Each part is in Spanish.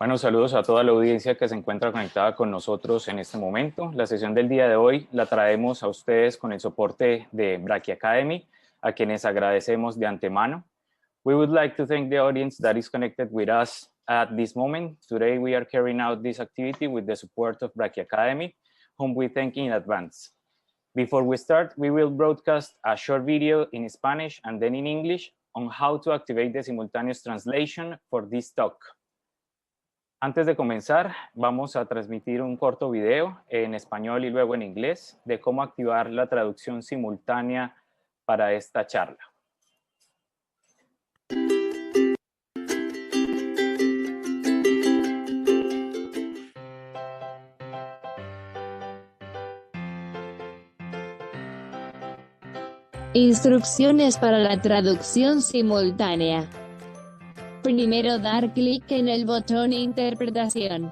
Bueno, saludos a toda la audiencia que se encuentra conectada con nosotros en este momento. La sesión del día de hoy la traemos a ustedes con el soporte de Brachia Academy, a quienes agradecemos de antemano. We would like to thank the audience that is connected with us at this moment. Today we are carrying out this activity with the support of Brachia Academy, whom we thank in advance. Before we start, we will broadcast a short video in Spanish and then in English on how to activate the simultaneous translation for this talk. Antes de comenzar, vamos a transmitir un corto video en español y luego en inglés de cómo activar la traducción simultánea para esta charla. Instrucciones para la traducción simultánea. Primero, dar clic en el botón Interpretación.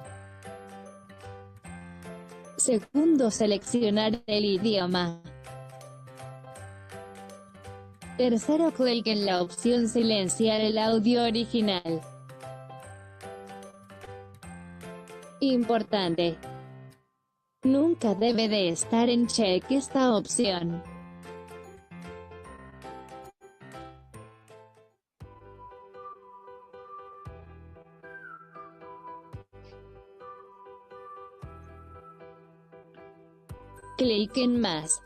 Segundo, seleccionar el idioma. Tercero, clic en la opción Silenciar el audio original. Importante: nunca debe de estar en check esta opción. Clic en Más.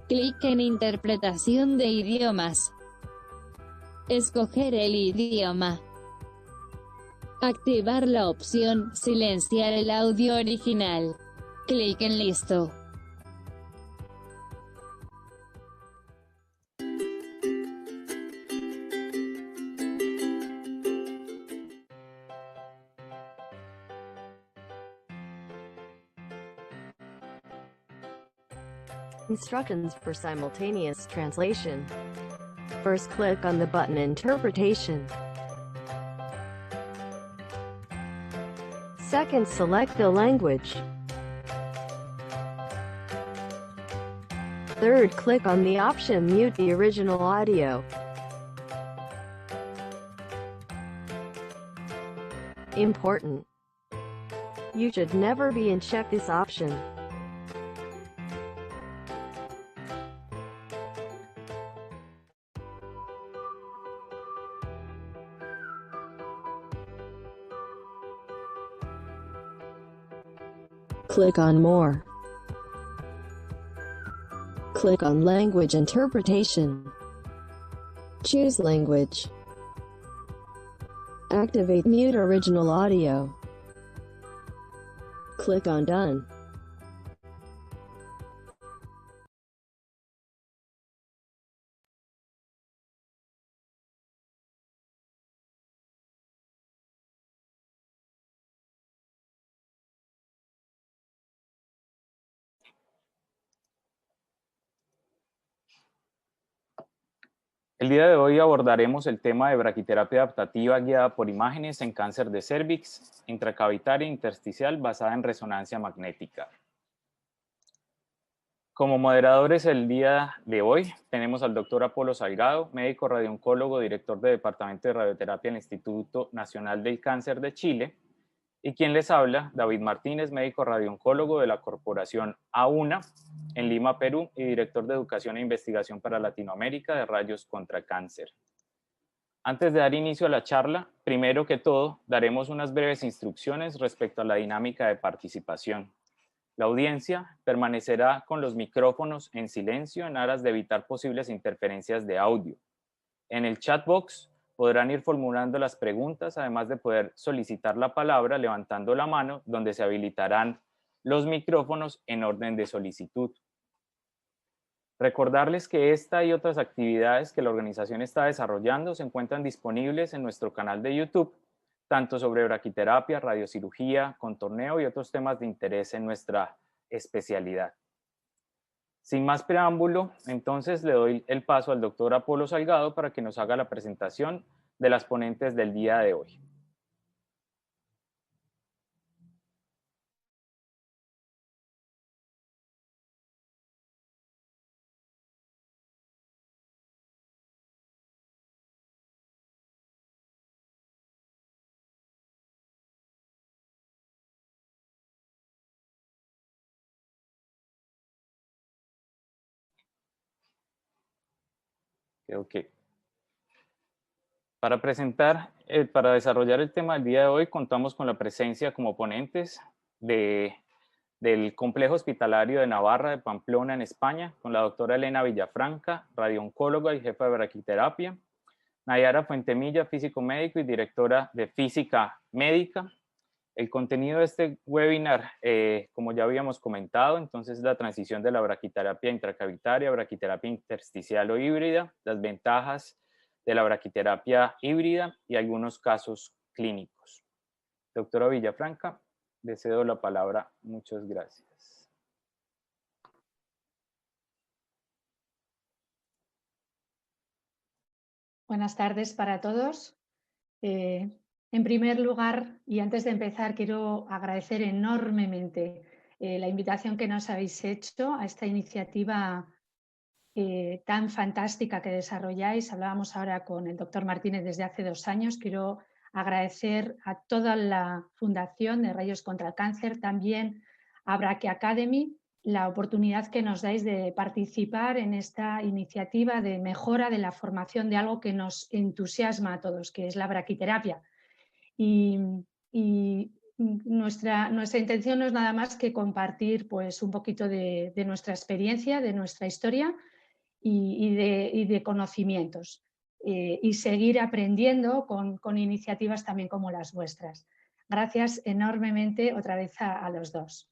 Clic en Interpretación de idiomas. Escoger el idioma. Activar la opción Silenciar el audio original. Clic en Listo. Instructions for simultaneous translation. First, click on the button Interpretation. Second, select the language. Third, click on the option Mute the original audio. Important: you should never be in check this option. Click on More. Click on Language Interpretation. Choose Language. Activate Mute Original Audio. Click on Done. El día de hoy abordaremos el tema de braquiterapia adaptativa guiada por imágenes en cáncer de cérvix, intracavitaria e intersticial basada en resonancia magnética. Como moderadores el día de hoy tenemos al doctor Apolo Salgado, médico radiooncólogo, director de Departamento de Radioterapia del Instituto Nacional del Cáncer de Chile, y quien les habla, David Martínez, médico radiooncólogo de la Corporación AUNA en Lima, Perú, y director de Educación e Investigación para Latinoamérica de Rayos contra Cáncer. Antes de dar inicio a la charla, primero que todo, daremos unas breves instrucciones respecto a la dinámica de participación. La audiencia permanecerá con los micrófonos en silencio en aras de evitar posibles interferencias de audio. En el chat box podrán ir formulando las preguntas, además de poder solicitar la palabra levantando la mano, donde se habilitarán los micrófonos en orden de solicitud. Recordarles que esta y otras actividades que la organización está desarrollando se encuentran disponibles en nuestro canal de YouTube, tanto sobre braquiterapia, radiocirugía, contorneo y otros temas de interés en nuestra especialidad. Sin más preámbulo, entonces le doy el paso al doctor Apolo Salgado para que nos haga la presentación de las ponentes del día de hoy. Ok. Para desarrollar el tema del día de hoy, contamos con la presencia como ponentes del Complejo Hospitalario de Navarra de Pamplona, en España, con la doctora Elena Villafranca, radiooncóloga y jefa de braquiterapia, Nayara Fuentemilla, físico médico y directora de Física Médica. El contenido de este webinar, como ya habíamos comentado, entonces la transición de la braquiterapia intracavitaria, braquiterapia intersticial o híbrida, las ventajas de la braquiterapia híbrida y algunos casos clínicos. Doctora Villafranca, le cedo la palabra. Muchas gracias. Buenas tardes para todos. En primer lugar, y antes de empezar, quiero agradecer enormemente la invitación que nos habéis hecho a esta iniciativa tan fantástica que desarrolláis. Hablábamos ahora con el doctor Martínez desde hace 2 años. Quiero agradecer a toda la Fundación de Rayos contra el Cáncer, también a Braqui Academy, la oportunidad que nos dais de participar en esta iniciativa de mejora de la formación de algo que nos entusiasma a todos, que es la braquiterapia. Y nuestra intención no es nada más que compartir pues, un poquito de nuestra experiencia, de nuestra historia y de conocimientos, y seguir aprendiendo con iniciativas también como las vuestras. Gracias enormemente otra vez a los dos.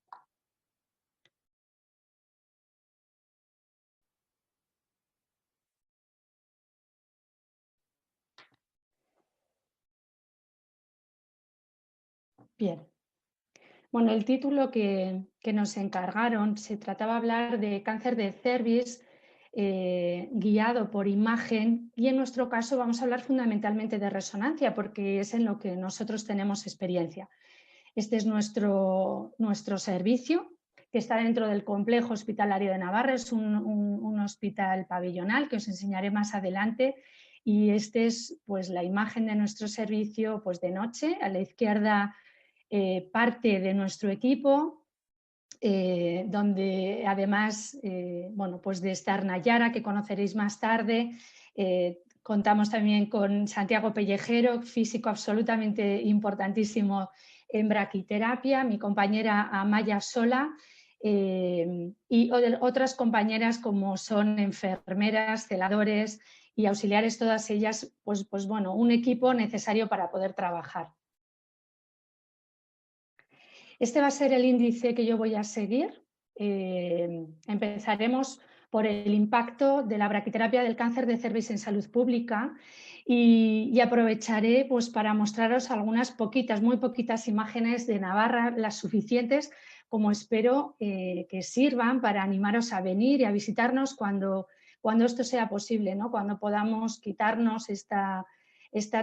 Bien. Bueno, el título que nos encargaron se trataba de hablar de cáncer de cervix guiado por imagen, y en nuestro caso vamos a hablar fundamentalmente de resonancia porque es en lo que nosotros tenemos experiencia. Este es nuestro servicio, que está dentro del Complejo Hospitalario de Navarra. Es un hospital pabellonal que os enseñaré más adelante, y esta es pues, la imagen de nuestro servicio pues, de noche. A la izquierda parte de nuestro equipo, donde además bueno, pues de estar Nayara, que conoceréis más tarde, contamos también con Santiago Pellejero, físico absolutamente importantísimo en braquiterapia, mi compañera Amaya Sola, y otras compañeras como son enfermeras, celadores y auxiliares, todas ellas pues bueno, un equipo necesario para poder trabajar. Este va a ser el índice que yo voy a seguir. Empezaremos por el impacto de la braquiterapia del cáncer de cervix en salud pública, y aprovecharé pues, para mostraros algunas poquitas, muy poquitas imágenes de Navarra, las suficientes como espero que sirvan para animaros a venir y a visitarnos cuando esto sea posible, ¿no? Cuando podamos quitarnos esta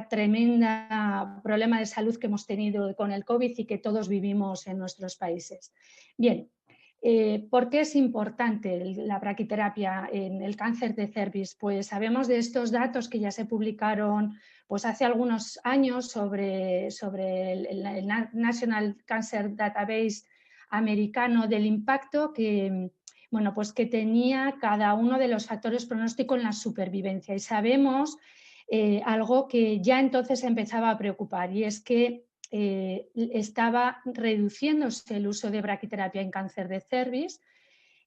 tremenda problema de salud que hemos tenido con el COVID y que todos vivimos en nuestros países. Bien, ¿por qué es importante la braquiterapia en el cáncer de cervix? Pues sabemos de estos datos que ya se publicaron pues hace algunos años sobre el National Cancer Database americano, del impacto que, bueno, pues que tenía cada uno de los factores pronósticos en la supervivencia. Y sabemos algo que ya entonces empezaba a preocupar, y es que estaba reduciéndose el uso de braquiterapia en cáncer de cervix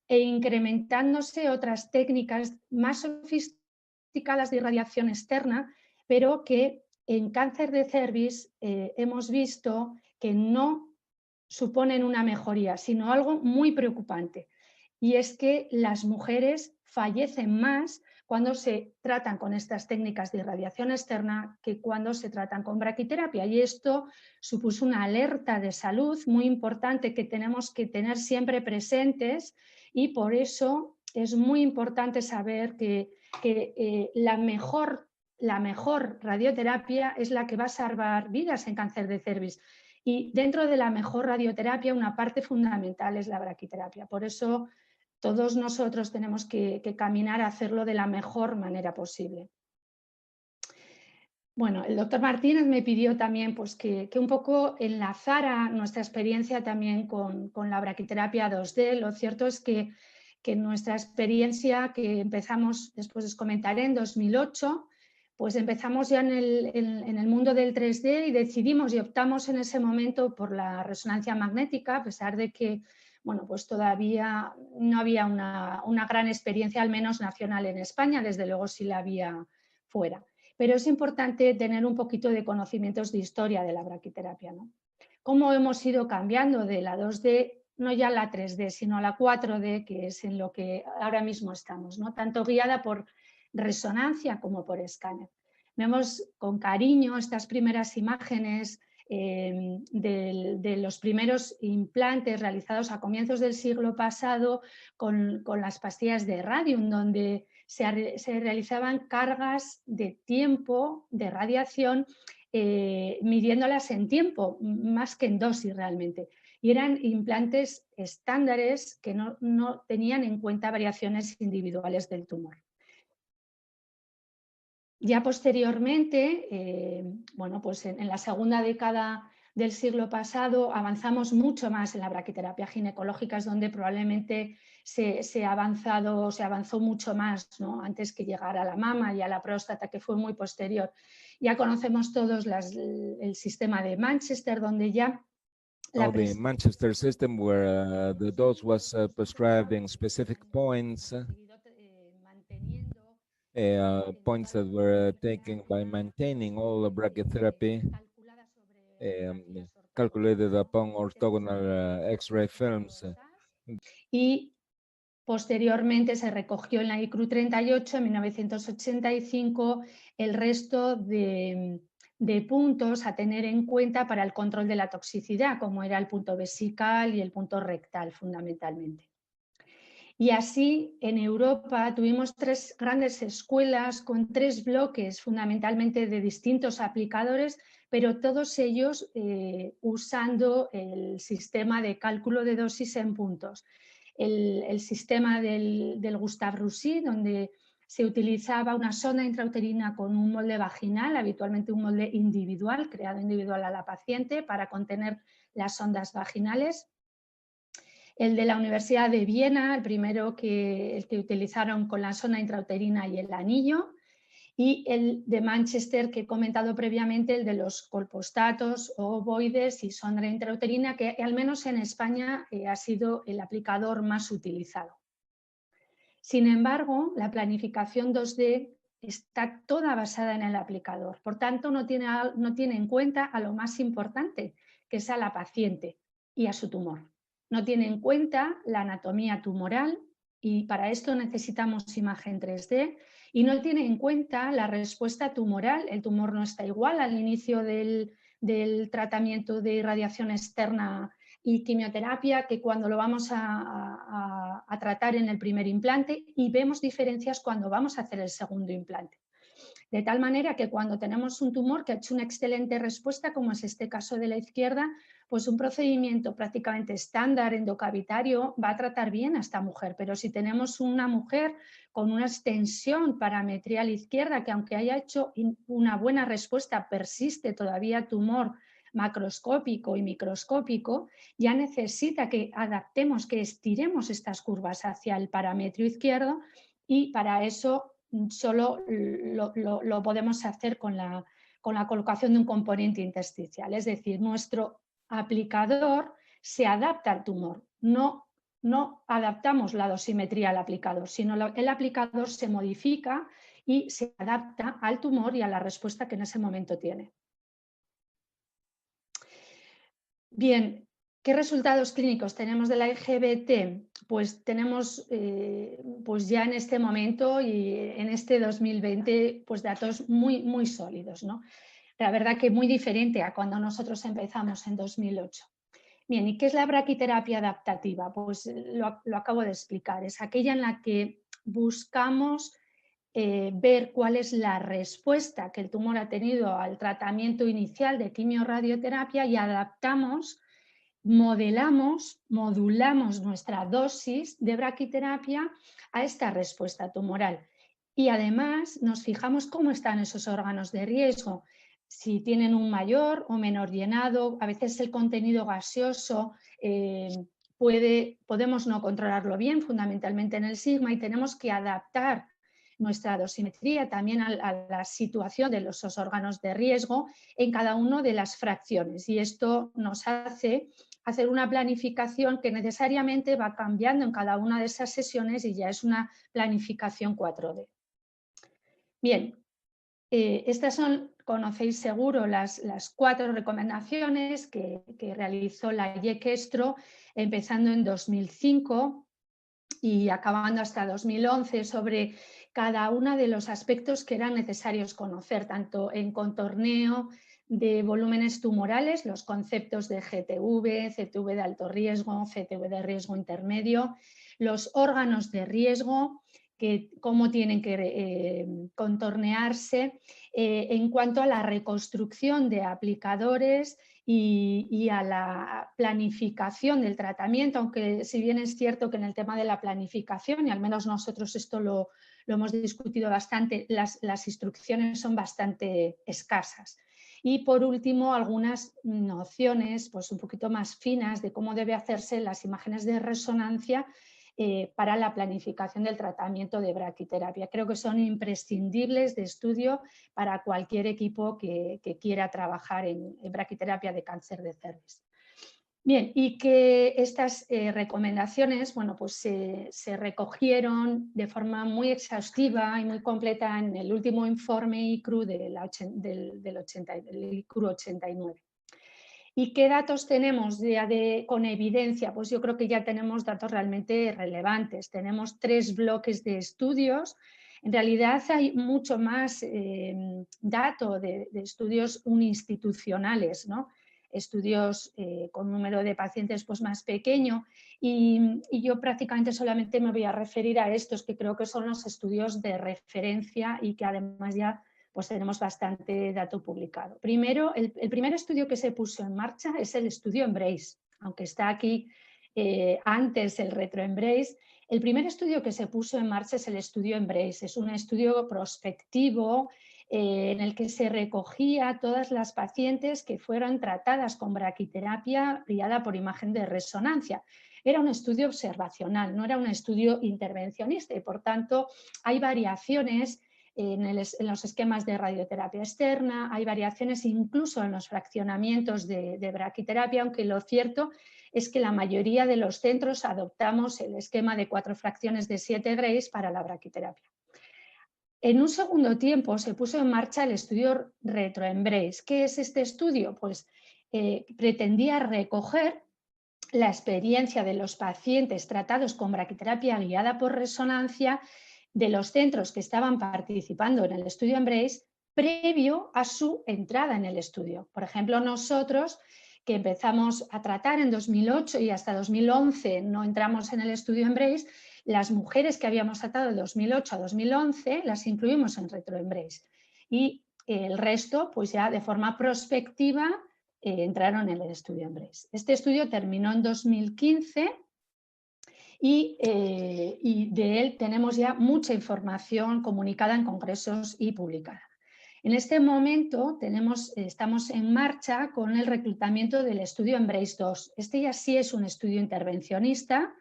e incrementándose otras técnicas más sofisticadas de irradiación externa, pero que en cáncer de cervix hemos visto que no suponen una mejoría, sino algo muy preocupante, y es que las mujeres fallecen más cuando se tratan con estas técnicas de irradiación externa que cuando se tratan con braquiterapia, y esto supuso una alerta de salud muy importante que tenemos que tener siempre presentes, y por eso es muy importante saber que la mejor radioterapia es la que va a salvar vidas en cáncer de cervix. Y dentro de la mejor radioterapia, una parte fundamental es la braquiterapia. Por eso todos nosotros tenemos que caminar a hacerlo de la mejor manera posible. Bueno, el doctor Martínez me pidió también pues, que un poco enlazara nuestra experiencia también con la braquiterapia 2D. Lo cierto es que que en nuestra experiencia, que empezamos, después os comentaré, en 2008, pues empezamos ya en el mundo del 3D y decidimos y optamos en ese momento por la resonancia magnética, a pesar de que, bueno, pues todavía no había una gran experiencia, al menos nacional en España, desde luego sí la había fuera. Pero es importante tener un poquito de conocimientos de historia de la braquiterapia, ¿no? Cómo hemos ido cambiando de la 2D, no ya la 3D, sino a la 4D, que es en lo que ahora mismo estamos, ¿no? Tanto guiada por resonancia como por escáner. Vemos con cariño estas primeras imágenes de los primeros implantes realizados a comienzos del siglo pasado con las pastillas de radium, donde se realizaban cargas de tiempo de radiación midiéndolas en tiempo, más que en dosis realmente. Y eran implantes estándares que no tenían en cuenta variaciones individuales del tumor. Ya posteriormente, bueno, pues en la segunda década del siglo pasado avanzamos mucho más en la braquiterapia ginecológica, es donde probablemente se avanzó mucho más, ¿no? Antes que llegar a la mama y a la próstata, que fue muy posterior. Ya conocemos todos el sistema de Manchester, donde ya... the Manchester system, where the dose was prescribed in specific points, points that were taken by maintaining all the brachytherapy, calculated upon orthogonal X-ray films. Y posteriormente se recogió en la ICRU 38 en 1985 el resto de puntos a tener en cuenta para el control de la toxicidad, como era el punto vesical y el punto rectal fundamentalmente. Y así en Europa tuvimos 3 grandes escuelas con 3 bloques fundamentalmente de distintos aplicadores, pero todos ellos usando el sistema de cálculo de dosis en puntos. El sistema del Gustave-Roussy, donde se utilizaba una sonda intrauterina con un molde vaginal, habitualmente un molde individual, creado individual a la paciente para contener las ondas vaginales. El de la Universidad de Viena, el que utilizaron con la sonda intrauterina y el anillo, y el de Manchester que he comentado previamente, el de los colpostatos, ovoides y sonda intrauterina, que al menos en España ha sido el aplicador más utilizado. Sin embargo, la planificación 2D está toda basada en el aplicador, por tanto no tiene en cuenta a lo más importante, que es a la paciente y a su tumor. No tiene en cuenta la anatomía tumoral y para esto necesitamos imagen 3D y no tiene en cuenta la respuesta tumoral. El tumor no está igual al inicio del tratamiento de irradiación externa y quimioterapia que cuando lo vamos a tratar en el primer implante, y vemos diferencias cuando vamos a hacer el segundo implante. De tal manera que cuando tenemos un tumor que ha hecho una excelente respuesta, como es este caso de la izquierda, pues un procedimiento prácticamente estándar endocavitario va a tratar bien a esta mujer. Pero si tenemos una mujer con una extensión parametrial izquierda que aunque haya hecho una buena respuesta persiste todavía tumor macroscópico y microscópico, ya necesita que adaptemos, que estiremos estas curvas hacia el parámetro izquierdo y para eso solo lo podemos hacer con la colocación de un componente intersticial. Es decir, nuestro aplicador se adapta al tumor, no adaptamos la dosimetría al aplicador, sino el aplicador se modifica y se adapta al tumor y a la respuesta que en ese momento tiene. Bien, ¿qué resultados clínicos tenemos de la IGBT? Pues tenemos pues ya en este momento y en este 2020 pues datos muy sólidos, ¿no? La verdad que muy diferente a cuando nosotros empezamos en 2008. Bien, ¿y qué es la braquiterapia adaptativa? Pues lo acabo de explicar, es aquella en la que buscamos ver cuál es la respuesta que el tumor ha tenido al tratamiento inicial de quimiorradioterapia y adaptamos, modulamos nuestra dosis de braquiterapia a esta respuesta tumoral. Y además nos fijamos cómo están esos órganos de riesgo, si tienen un mayor o menor llenado, a veces el contenido gaseoso podemos no controlarlo bien, fundamentalmente en el sigma, y tenemos que adaptar nuestra dosimetría también a la situación de los órganos de riesgo en cada una de las fracciones. Y esto nos hace hacer una planificación que necesariamente va cambiando en cada una de esas sesiones y ya es una planificación 4D. Bien, estas son, conocéis seguro, las 4 recomendaciones que realizó la IECESTRO empezando en 2005 y acabando hasta 2011 sobre cada uno de los aspectos que eran necesarios conocer, tanto en contorneo de volúmenes tumorales, los conceptos de GTV, CTV de alto riesgo, CTV de riesgo intermedio, los órganos de riesgo, cómo tienen que contornearse en cuanto a la reconstrucción de aplicadores y a la planificación del tratamiento, aunque si bien es cierto que en el tema de la planificación, y al menos nosotros esto lo hemos discutido bastante, las instrucciones son bastante escasas. Y por último, algunas nociones pues, un poquito más finas de cómo debe hacerse las imágenes de resonancia para la planificación del tratamiento de braquiterapia. Creo que son imprescindibles de estudio para cualquier equipo que quiera trabajar en braquiterapia de cáncer de cervix. Bien, y que estas recomendaciones bueno, pues se recogieron de forma muy exhaustiva y muy completa en el último informe ICRU del ICRU 89. ¿Y qué datos tenemos con evidencia? Pues yo creo que ya tenemos datos realmente relevantes. Tenemos 3 bloques de estudios. En realidad hay mucho más dato de estudios uninstitucionales, ¿no? Estudios con número de pacientes pues, más pequeño y yo prácticamente solamente me voy a referir a estos que creo que son los estudios de referencia y que además ya pues tenemos bastante dato publicado. Primero, el primer estudio que se puso en marcha es el estudio EMBRACE, aunque está aquí antes el RetroEMBRACE. El primer estudio que se puso en marcha es el estudio EMBRACE, es un estudio prospectivo en el que se recogía todas las pacientes que fueran tratadas con braquiterapia guiada por imagen de resonancia. Era un estudio observacional, no era un estudio intervencionista y por tanto hay variaciones en los esquemas de radioterapia externa, hay variaciones incluso en los fraccionamientos de braquiterapia, aunque lo cierto es que la mayoría de los centros adoptamos el esquema de 4 fracciones de 7 Grays para la braquiterapia. En un segundo tiempo se puso en marcha el estudio RetroEMBRACE. ¿Qué es este estudio? Pues pretendía recoger la experiencia de los pacientes tratados con braquiterapia guiada por resonancia de los centros que estaban participando en el estudio EMBRACE previo a su entrada en el estudio. Por ejemplo, nosotros que empezamos a tratar en 2008 y hasta 2011 no entramos en el estudio EMBRACE, las mujeres que habíamos tratado de 2008 a 2011 las incluimos en RetroEMBRACE y el resto pues ya de forma prospectiva entraron en el estudio EMBRACE. Este estudio terminó en 2015 y de él tenemos ya mucha información comunicada en congresos y publicada. En este momento estamos en marcha con el reclutamiento del estudio EMBRACE 2. Este ya sí es un estudio intervencionista,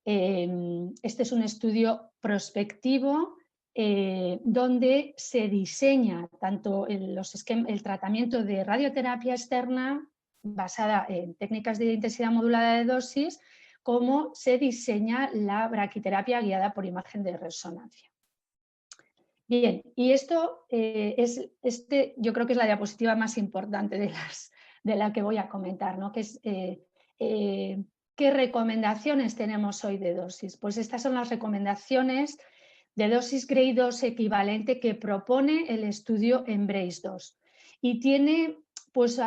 este es un estudio prospectivo donde se diseña tanto el tratamiento de radioterapia externa basada en técnicas de intensidad modulada de dosis, como se diseña la braquiterapia guiada por imagen de resonancia. Bien, y esto yo creo que es la diapositiva más importante de la que voy a comentar, ¿no? Que es ¿qué recomendaciones tenemos hoy de dosis? Pues estas son las recomendaciones de dosis Grade 2 equivalente que propone el estudio EMBRACE 2 y tiene pues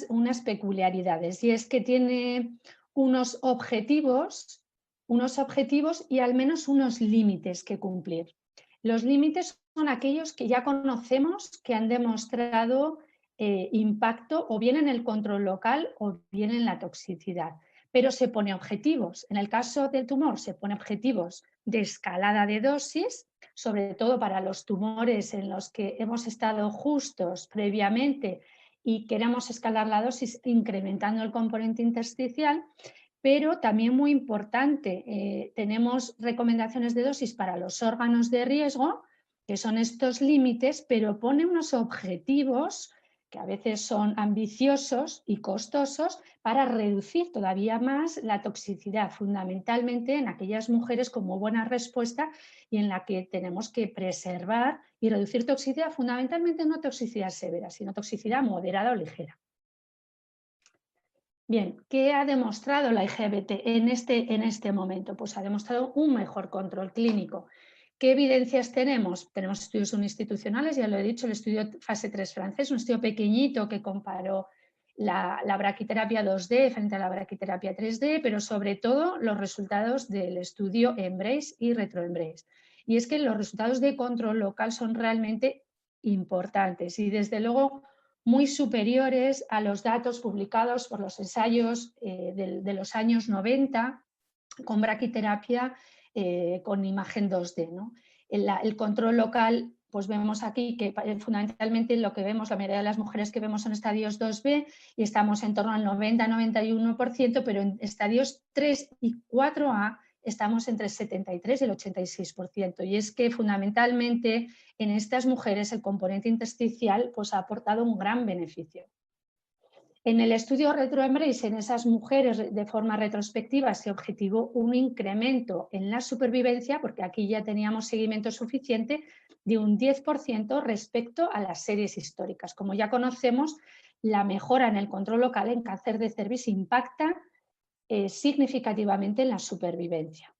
unas peculiaridades, y es que tiene unos objetivos y al menos unos límites que cumplir. Los límites son aquellos que ya conocemos que han demostrado impacto o bien en el control local o bien en la toxicidad, pero se pone objetivos. En el caso del tumor se pone objetivos de escalada de dosis, sobre todo para los tumores en los que hemos estado justos previamente y queremos escalar la dosis incrementando el componente intersticial, pero también muy importante, tenemos recomendaciones de dosis para los órganos de riesgo, que son estos límites, pero pone unos objetivos que a veces son ambiciosos y costosos para reducir todavía más la toxicidad, fundamentalmente en aquellas mujeres con muy buena respuesta y en la que tenemos que preservar y reducir toxicidad, fundamentalmente no toxicidad severa, sino toxicidad moderada o ligera. Bien, ¿qué ha demostrado la IGBT en este momento? Pues ha demostrado un mejor control clínico. ¿Qué evidencias tenemos? Tenemos estudios institucionales, ya lo he dicho, el estudio fase 3 francés, un estudio pequeñito que comparó la braquiterapia 2D frente a la braquiterapia 3D, pero sobre todo los resultados del estudio EMBRACE y RetroEMBRACE. Y es que los resultados de control local son realmente importantes y desde luego muy superiores a los datos publicados por los ensayos de los años 90 con braquiterapia con imagen 2D, ¿no? El control local, pues vemos aquí que fundamentalmente lo que vemos, la mayoría de las mujeres que vemos son estadios 2B y estamos en torno al 90-91%, pero en estadios 3 y 4A estamos entre el 73 y el 86%. Y es que fundamentalmente en estas mujeres el componente intersticial pues, ha aportado un gran beneficio. En el estudio RetroEMBRACE, en esas mujeres de forma retrospectiva se objetivó un incremento en la supervivencia, porque aquí ya teníamos seguimiento suficiente, de un 10% respecto a las series históricas. Como ya conocemos, la mejora en el control local en cáncer de cervix impacta significativamente en la supervivencia.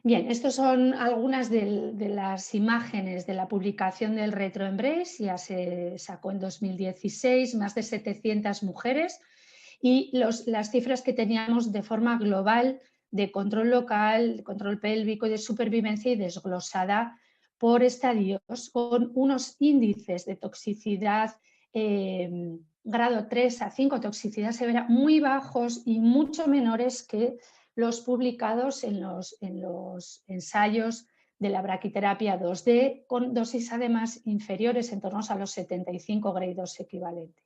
Bien, estas son algunas de las imágenes de la publicación del RetroEMBRACE, ya se sacó en 2016, más de 700 mujeres y las cifras que teníamos de forma global de control local, de control pélvico y de supervivencia y desglosada por estadios con unos índices de toxicidad grado 3 a 5, toxicidad severa, muy bajos y mucho menores que los publicados en los ensayos de la braquiterapia 2D, con dosis además inferiores en torno a los 75 grado 2 equivalente.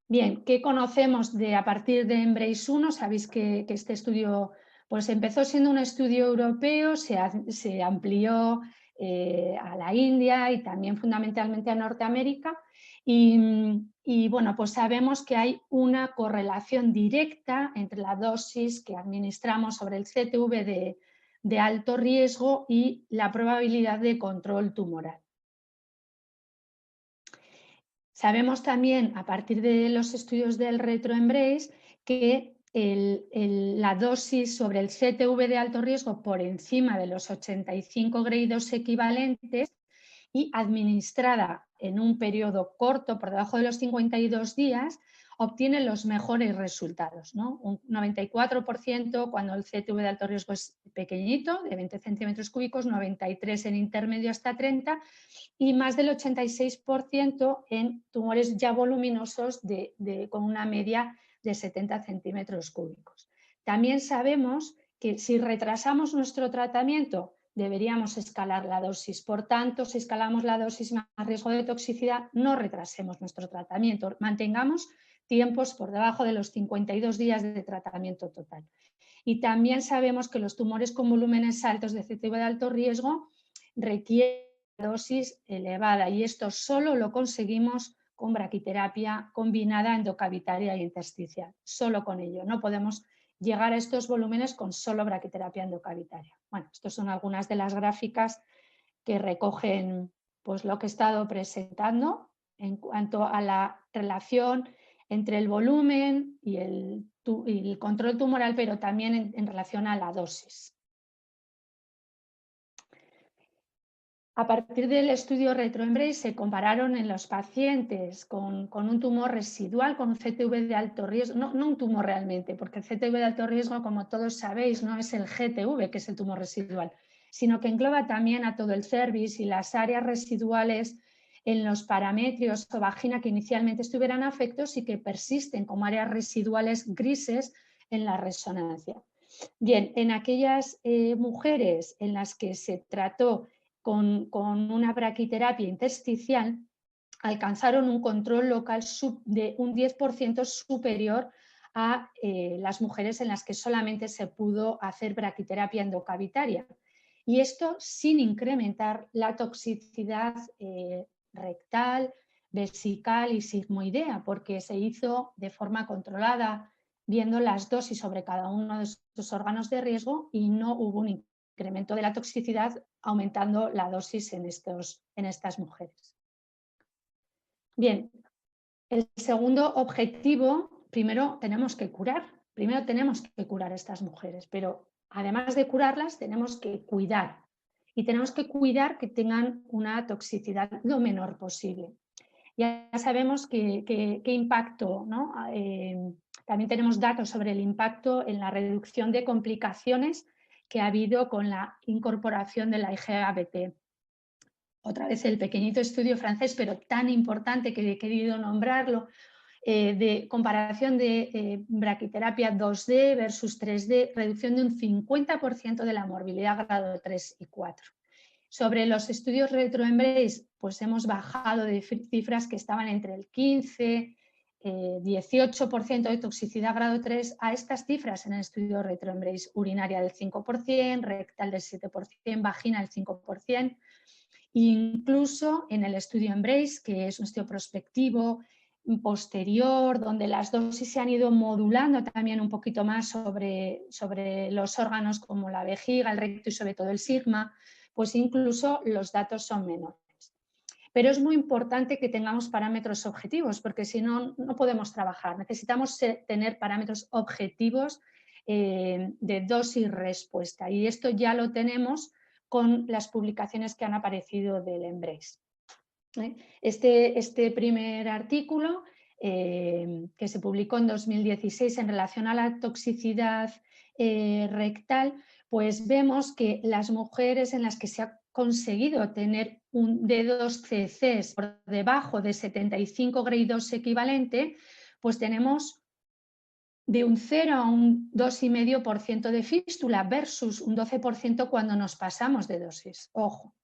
Bien, ¿qué conocemos a partir de EMBRACE 1? Sabéis que este estudio pues, empezó siendo un estudio europeo, se amplió a la India y también fundamentalmente a Norteamérica. Y bueno, pues sabemos que hay una correlación directa entre la dosis que administramos sobre el CTV de alto riesgo y la probabilidad de control tumoral. Sabemos también, a partir de los estudios del RetroEMBRACE, que la dosis sobre el CTV de alto riesgo por encima de los 85 grados equivalentes y administrada en un periodo corto, por debajo de los 52 días, obtiene los mejores resultados, ¿no? Un 94% cuando el CTV de alto riesgo es pequeñito, de 20 centímetros cúbicos, 93% en intermedio hasta 30% y más del 86% en tumores ya voluminosos con una media de 70 centímetros cúbicos. También sabemos que si retrasamos nuestro tratamiento deberíamos escalar la dosis. Por tanto, si escalamos la dosis más riesgo de toxicidad, no retrasemos nuestro tratamiento. Mantengamos tiempos por debajo de los 52 días de tratamiento total. Y también sabemos que los tumores con volúmenes altos de CTV de alto riesgo requieren dosis elevada y esto solo lo conseguimos con braquiterapia combinada endocavitaria e intersticial. Solo con ello. No podemos llegar a estos volúmenes con solo braquiterapia endocavitaria. Bueno, estas son algunas de las gráficas que recogen pues, lo que he estado presentando en cuanto a la relación entre el volumen y el control tumoral, pero también en relación a la dosis. A partir del estudio RetroEMBRACE se compararon en los pacientes con un tumor residual, con un CTV de alto riesgo, no un tumor realmente, porque el CTV de alto riesgo, como todos sabéis, no es el GTV, que es el tumor residual, sino que engloba también a todo el cervix y las áreas residuales en los parametrios o vagina que inicialmente estuvieran afectos y que persisten como áreas residuales grises en la resonancia. Bien, en aquellas mujeres en las que se trató con una braquiterapia intersticial, alcanzaron un control local de un 10% superior a las mujeres en las que solamente se pudo hacer braquiterapia endocavitaria. Y esto sin incrementar la toxicidad rectal, vesical y sigmoidea, porque se hizo de forma controlada, viendo las dosis sobre cada uno de estos órganos de riesgo, y no hubo un incremento de la toxicidad aumentando la dosis en estas mujeres. Bien, el segundo objetivo, primero tenemos que curar a estas mujeres, pero además de curarlas tenemos que cuidar, y tenemos que cuidar que tengan una toxicidad lo menor posible. Ya sabemos qué impacto, ¿no? También tenemos datos sobre el impacto en la reducción de complicaciones que ha habido con la incorporación de la IGABT. Otra vez el pequeñito estudio francés, pero tan importante que he querido nombrarlo, de comparación de braquiterapia 2D versus 3D, reducción de un 50% de la morbilidad grado 3 y 4. Sobre los estudios retroembrace, pues hemos bajado de cifras que estaban entre el 15, 18% de toxicidad grado 3 a estas cifras en el estudio retroembrace: urinaria del 5%, rectal del 7%, vagina del 5%. Incluso en el estudio EMBRACE, que es un estudio prospectivo posterior, donde las dosis se han ido modulando también un poquito más sobre los órganos como la vejiga, el recto y sobre todo el sigma, pues incluso los datos son menores. Pero es muy importante que tengamos parámetros objetivos, porque si no, no podemos trabajar. Necesitamos tener parámetros objetivos de dosis-respuesta, y esto ya lo tenemos con las publicaciones que han aparecido del EMBRACE. Este primer artículo, que se publicó en 2016 en relación a la toxicidad rectal, pues vemos que las mujeres en las que se ha conseguido tener un D2CC por debajo de 75 grade 2 equivalente, pues tenemos de un 0 a un 2,5% de fístula versus un 12% cuando nos pasamos de dosis. Ojo.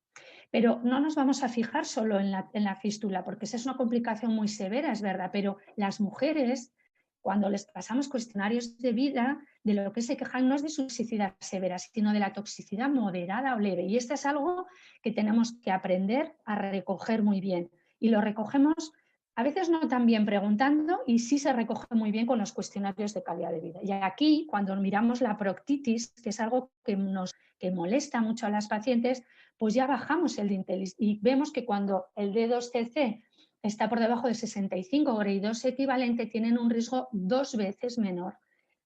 Pero no nos vamos a fijar solo en la fístula, porque esa es una complicación muy severa, es verdad, pero las mujeres, cuando les pasamos cuestionarios de vida, de lo que se quejan no es de su toxicidad severa, sino de la toxicidad moderada o leve. Y esto es algo que tenemos que aprender a recoger muy bien. Y lo recogemos a veces no tan bien preguntando, y sí se recoge muy bien con los cuestionarios de calidad de vida. Y aquí, cuando miramos la proctitis, que es algo que molesta mucho a las pacientes, pues ya bajamos el Dintelis y vemos que cuando el D2CC está por debajo de 65 grade 2 equivalente, tienen un riesgo 2 veces menor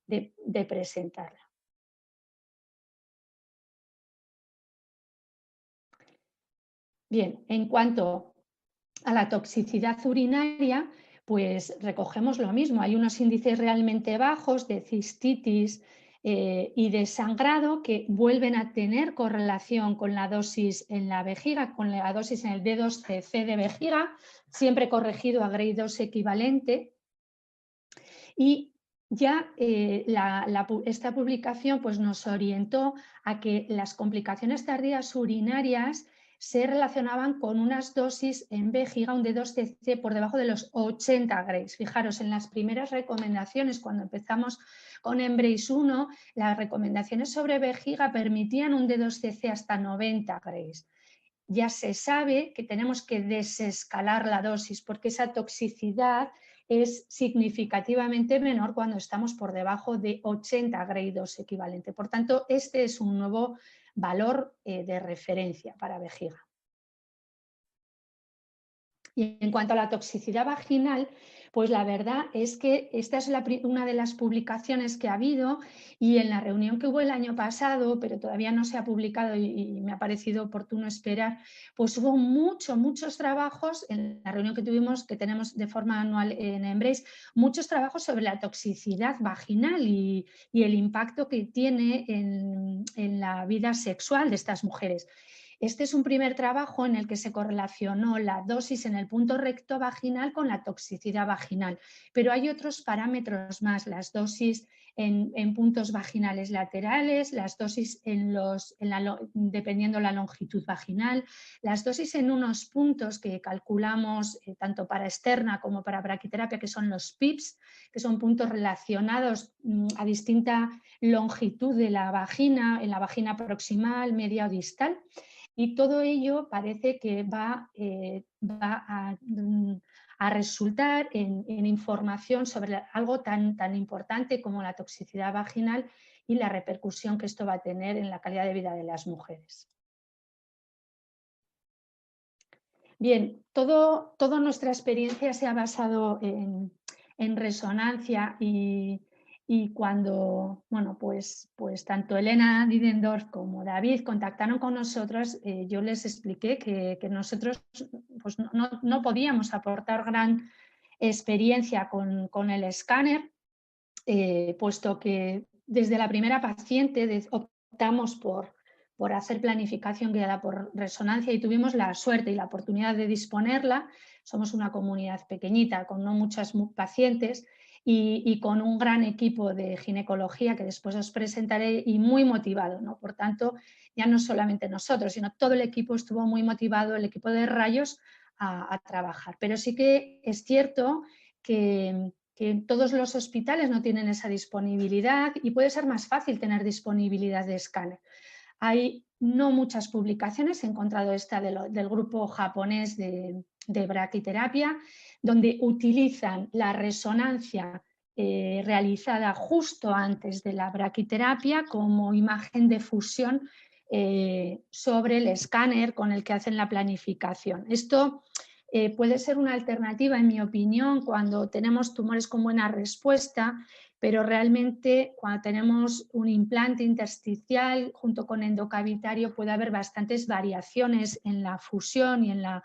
de presentarla. Bien, en cuanto a la toxicidad urinaria, pues recogemos lo mismo. Hay unos índices realmente bajos de cistitis y de sangrado que vuelven a tener correlación con la dosis en la vejiga, con la dosis en el D2CC de vejiga, siempre corregido a grade 2 equivalente. Y ya esta publicación pues nos orientó a que las complicaciones tardías urinarias se relacionaban con unas dosis en vejiga, un D2CC por debajo de los 80 grays. Fijaros, en las primeras recomendaciones, cuando empezamos con EMBRACE 1, las recomendaciones sobre vejiga permitían un D2CC hasta 90 grays. Ya se sabe que tenemos que desescalar la dosis, porque esa toxicidad es significativamente menor cuando estamos por debajo de 80 grade 2 equivalente. Por tanto, este es un nuevo valor de referencia para vejiga. Y en cuanto a la toxicidad vaginal, pues la verdad es que esta es una de las publicaciones que ha habido, y en la reunión que hubo el año pasado, pero todavía no se ha publicado y me ha parecido oportuno esperar, pues hubo muchos trabajos en la reunión que tenemos de forma anual en EMBRACE, muchos trabajos sobre la toxicidad vaginal y el impacto que tiene en la vida sexual de estas mujeres. Este es un primer trabajo en el que se correlacionó la dosis en el punto recto vaginal con la toxicidad vaginal, pero hay otros parámetros más, las dosis en puntos vaginales laterales, las dosis dependiendo la longitud vaginal, las dosis en unos puntos que calculamos tanto para externa como para braquiterapia, que son los PIPs, que son puntos relacionados a distinta longitud de la vagina, en la vagina proximal, media o distal. Y todo ello parece que va a resultar en información sobre algo tan importante como la toxicidad vaginal y la repercusión que esto va a tener en la calidad de vida de las mujeres. Bien, toda nuestra experiencia se ha basado en resonancia y cuando, bueno, pues tanto Elena Didendorf como David contactaron con nosotros, yo les expliqué que nosotros pues, no podíamos aportar gran experiencia con el escáner, puesto que desde la primera paciente optamos por hacer planificación guiada por resonancia y tuvimos la suerte y la oportunidad de disponerla. Somos una comunidad pequeñita con no muchas pacientes y con un gran equipo de ginecología que después os presentaré y muy motivado, ¿no? Por tanto, ya no solamente nosotros, sino todo el equipo estuvo muy motivado, el equipo de rayos, a trabajar. Pero sí que es cierto que todos los hospitales no tienen esa disponibilidad y puede ser más fácil tener disponibilidad de escáner. Hay no muchas publicaciones, he encontrado esta del grupo japonés de braquiterapia, donde utilizan la resonancia realizada justo antes de la braquiterapia como imagen de fusión sobre el escáner con el que hacen la planificación. Esto puede ser una alternativa, en mi opinión, cuando tenemos tumores con buena respuesta, pero realmente cuando tenemos un implante intersticial junto con endocavitario puede haber bastantes variaciones en la fusión y en la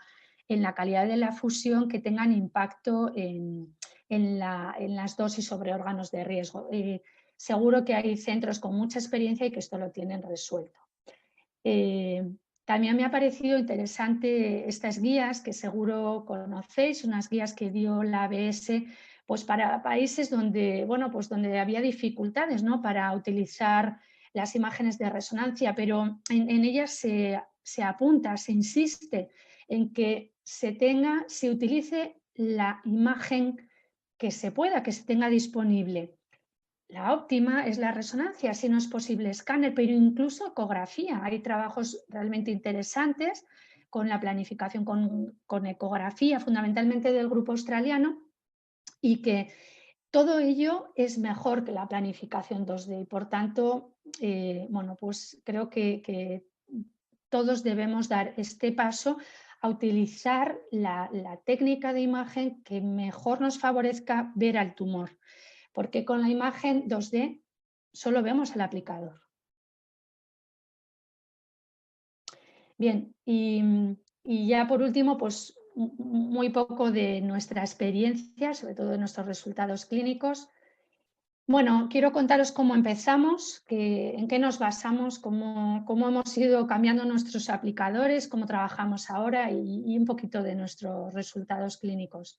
calidad de la fusión que tengan impacto en las dosis sobre órganos de riesgo. Seguro que hay centros con mucha experiencia y que esto lo tienen resuelto. También me ha parecido interesante estas guías que seguro conocéis, unas guías que dio la ABS pues para países donde, bueno, pues donde había dificultades, ¿no?, para utilizar las imágenes de resonancia, pero en ellas se apunta, se insiste en que se utilice la imagen que se pueda, que se tenga disponible. La óptima es la resonancia, si no es posible escáner, pero incluso ecografía. Hay trabajos realmente interesantes con la planificación con ecografía, fundamentalmente del grupo australiano, y que todo ello es mejor que la planificación 2D. Y por tanto, bueno, pues creo que todos debemos dar este paso a utilizar la técnica de imagen que mejor nos favorezca ver al tumor, porque con la imagen 2D solo vemos el aplicador. Bien, y ya por último, pues muy poco de nuestra experiencia, sobre todo de nuestros resultados clínicos. Bueno, quiero contaros cómo empezamos, en qué nos basamos, cómo hemos ido cambiando nuestros aplicadores, cómo trabajamos ahora y un poquito de nuestros resultados clínicos.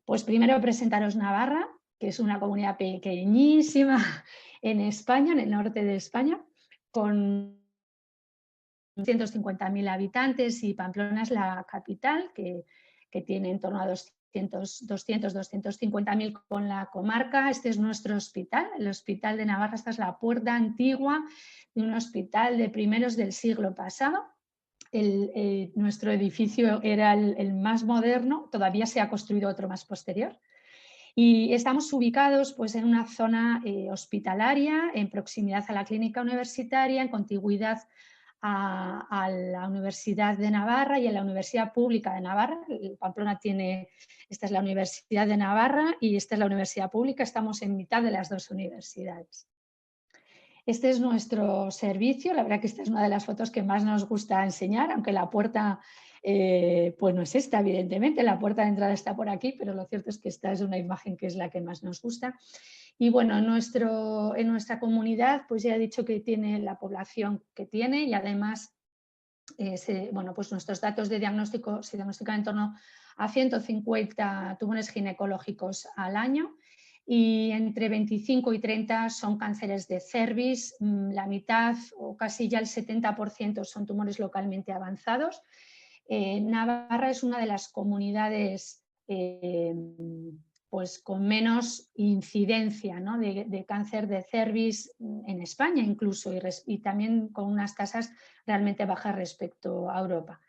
Pues primero presentaros Navarra, que es una comunidad pequeñísima en España, en el norte de España, con 150.000 habitantes, y Pamplona es la capital, que tiene en torno a 250.000 con la comarca. Este es nuestro hospital, el Hospital de Navarra. Esta es la puerta antigua de un hospital de primeros del siglo pasado. Nuestro edificio era el más moderno, todavía se ha construido otro más posterior. Y estamos ubicados pues, en una zona hospitalaria, en proximidad a la clínica universitaria, en contigüidad a la Universidad de Navarra y a la Universidad Pública de Navarra. Pamplona esta es la Universidad de Navarra y esta es la Universidad Pública, estamos en mitad de las dos universidades. Este es nuestro servicio, la verdad que esta es una de las fotos que más nos gusta enseñar, aunque la puerta pues no es esta, evidentemente, la puerta de entrada está por aquí, pero lo cierto es que esta es una imagen que es la que más nos gusta. Y bueno, en nuestra comunidad, pues ya he dicho que tiene la población que tiene y además bueno, pues nuestros datos de diagnóstico se diagnostican en torno a 150 tumores ginecológicos al año y entre 25 y 30 son cánceres de cervix, la mitad o casi ya el 70% son tumores localmente avanzados. Navarra es una de las comunidades pues con menos incidencia, ¿no?, de cáncer de cervix en España incluso y también con unas tasas realmente bajas respecto a Europa.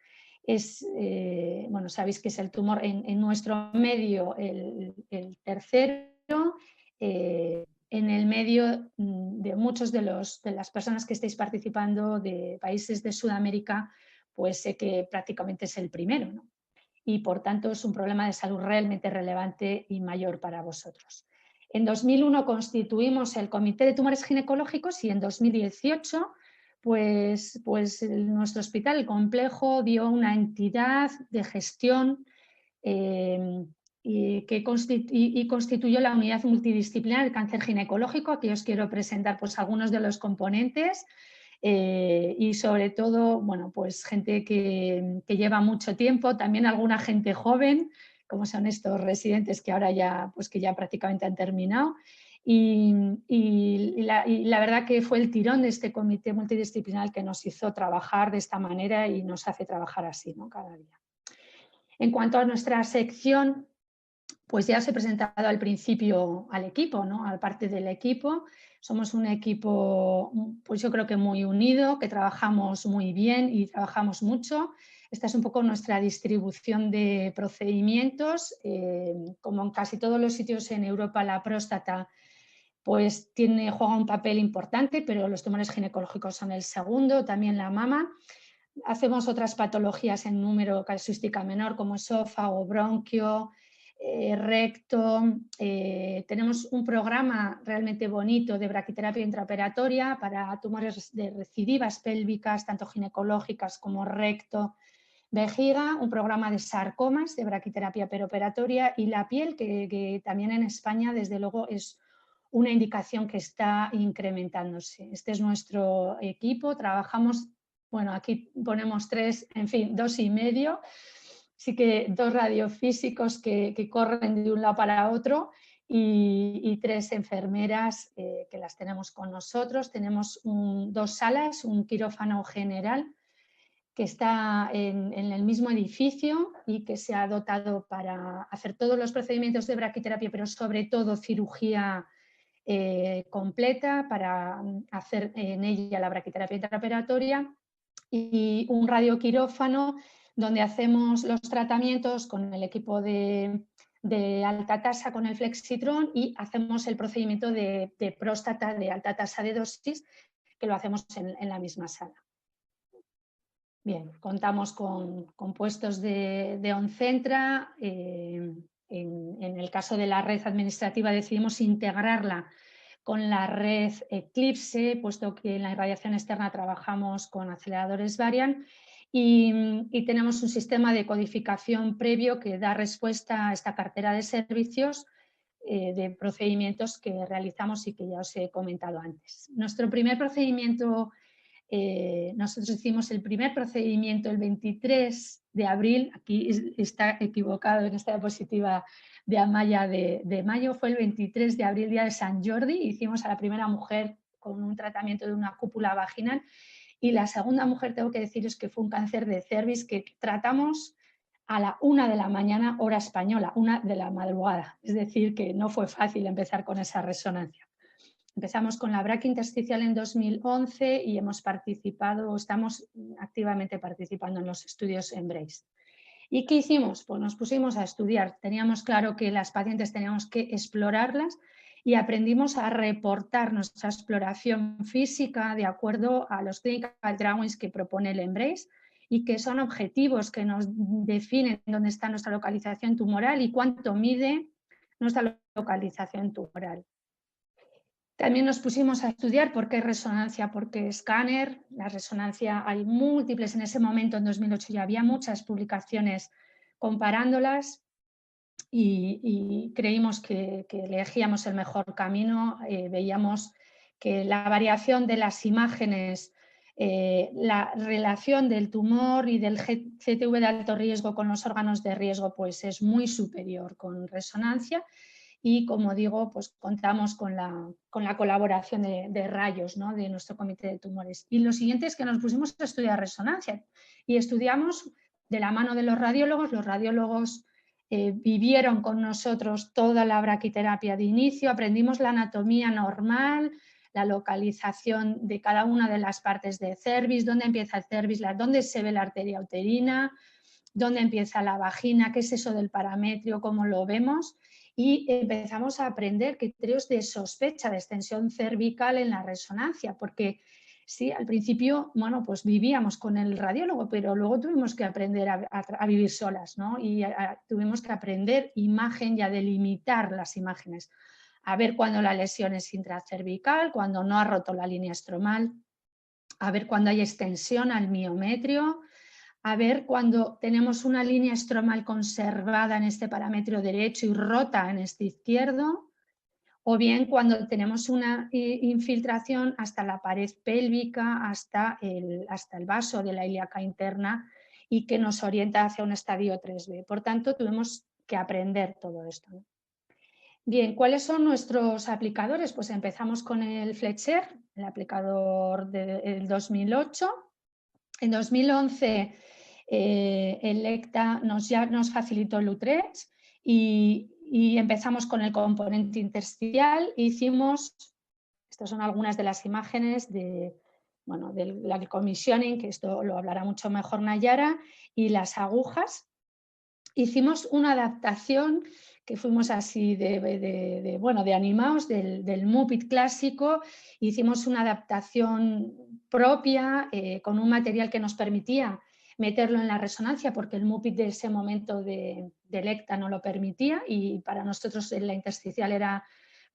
Bueno, sabéis que es el tumor en nuestro medio el tercero, en el medio de muchos de las personas que estáis participando de países de Sudamérica, pues sé que prácticamente es el primero, ¿no? Y por tanto es un problema de salud realmente relevante y mayor para vosotros. En 2001 constituimos el Comité de Tumores Ginecológicos y en 2018 pues nuestro hospital, el complejo, dio una entidad de gestión y constituyó la unidad multidisciplinar de cáncer ginecológico. Aquí os quiero presentar pues algunos de los componentes. Y sobre todo, bueno, pues gente que lleva mucho tiempo, también alguna gente joven, como son estos residentes que ahora ya, pues que ya prácticamente han terminado. Y la verdad que fue el tirón de este comité multidisciplinar que nos hizo trabajar de esta manera y nos hace trabajar así, ¿no?, cada día. En cuanto a nuestra sección, pues ya os he presentado al principio al equipo, ¿no?, al parte del equipo. Somos un equipo, pues yo creo que muy unido, que trabajamos muy bien y trabajamos mucho. Esta es un poco nuestra distribución de procedimientos. Como en casi todos los sitios en Europa, la próstata pues juega un papel importante, pero los tumores ginecológicos son el segundo, también la mama. Hacemos otras patologías en número casuística menor como esófago, bronquio, recto. Tenemos un programa realmente bonito de braquiterapia intraoperatoria para tumores de recidivas pélvicas, tanto ginecológicas como recto, vejiga, un programa de sarcomas de braquiterapia peroperatoria y la piel, que también en España desde luego es una indicación que está incrementándose. Este es nuestro equipo, trabajamos, bueno, aquí ponemos 3, en fin, 2 y medio, sí que 2 radiofísicos que corren de un lado para otro y 3 enfermeras que las tenemos con nosotros. Tenemos 2 salas, un quirófano general que está en el mismo edificio y que se ha dotado para hacer todos los procedimientos de braquiterapia, pero sobre todo cirugía completa para hacer en ella la braquiterapia intraoperatoria, y un radioquirófano donde hacemos los tratamientos con el equipo de alta tasa con el Flexitron y hacemos el procedimiento de próstata de alta tasa de dosis, que lo hacemos en la misma sala. Bien, contamos con puestos de OnCentra. En el caso de la red administrativa decidimos integrarla con la red Eclipse, puesto que en la irradiación externa trabajamos con aceleradores Varian y tenemos un sistema de codificación previo que da respuesta a esta cartera de servicios de procedimientos que realizamos y que ya os he comentado antes. Nuestro primer procedimiento, nosotros hicimos el primer procedimiento el 23 de abril, aquí está equivocado en esta diapositiva de Amaya de mayo, fue el 23 de abril, día de San Jordi, hicimos a la primera mujer con un tratamiento de una cúpula vaginal y la segunda mujer, tengo que deciros que fue un cáncer de cervix que tratamos a la 1 de la mañana, hora española, 1 de la madrugada, es decir, que no fue fácil empezar con esa resonancia. Empezamos con la braquia intersticial en 2011 y estamos activamente participando en los estudios EMBRACE. ¿Y qué hicimos? Pues nos pusimos a estudiar. Teníamos claro que las pacientes teníamos que explorarlas y aprendimos a reportar nuestra exploración física de acuerdo a los clinical drawings que propone el EMBRACE y que son objetivos que nos definen dónde está nuestra localización tumoral y cuánto mide nuestra localización tumoral. También nos pusimos a estudiar por qué resonancia, por qué escáner. La resonancia hay múltiples, en ese momento, en 2008, ya había muchas publicaciones comparándolas y creímos que elegíamos el mejor camino. Veíamos que la variación de las imágenes La relación del tumor y del CTV de alto riesgo con los órganos de riesgo pues es muy superior con resonancia y, como digo, pues contamos con la colaboración de rayos, ¿no?, de nuestro comité de tumores. Y lo siguiente es que nos pusimos a estudiar resonancia y estudiamos de la mano de los radiólogos. Los radiólogos vivieron con nosotros toda la braquiterapia de inicio, aprendimos la anatomía normal, la localización de cada una de las partes de cervix, dónde empieza el cervix, dónde se ve la arteria uterina, dónde empieza la vagina, qué es eso del parametrio, cómo lo vemos, y empezamos a aprender criterios de sospecha de extensión cervical en la resonancia, porque sí, al principio, bueno, pues vivíamos con el radiólogo, pero luego tuvimos que aprender a vivir solas, ¿no? Y tuvimos que aprender imagen y a delimitar las imágenes, a ver cuándo la lesión es intracervical, cuando no ha roto la línea estromal, a ver cuándo hay extensión al miometrio, a ver cuando tenemos una línea estromal conservada en este parámetro derecho y rota en este izquierdo, o bien cuando tenemos una infiltración hasta la pared pélvica, hasta el vaso de la ilíaca interna y que nos orienta hacia un estadio 3B. Por tanto, tuvimos que aprender todo esto, ¿no? Bien, ¿cuáles son nuestros aplicadores? Pues empezamos con el Fletcher, el aplicador del 2008. En 2011 el ECTA nos facilitó el U3 y empezamos con el componente intersticial. Hicimos, estas son algunas de las imágenes del commissioning, que esto lo hablará mucho mejor Nayara, y las agujas. Hicimos una adaptación que fuimos así de animados del Muppet clásico. Hicimos una adaptación propia con un material que nos permitía meterlo en la resonancia, porque el Muppet de ese momento del ECTA no lo permitía y para nosotros la intersticial era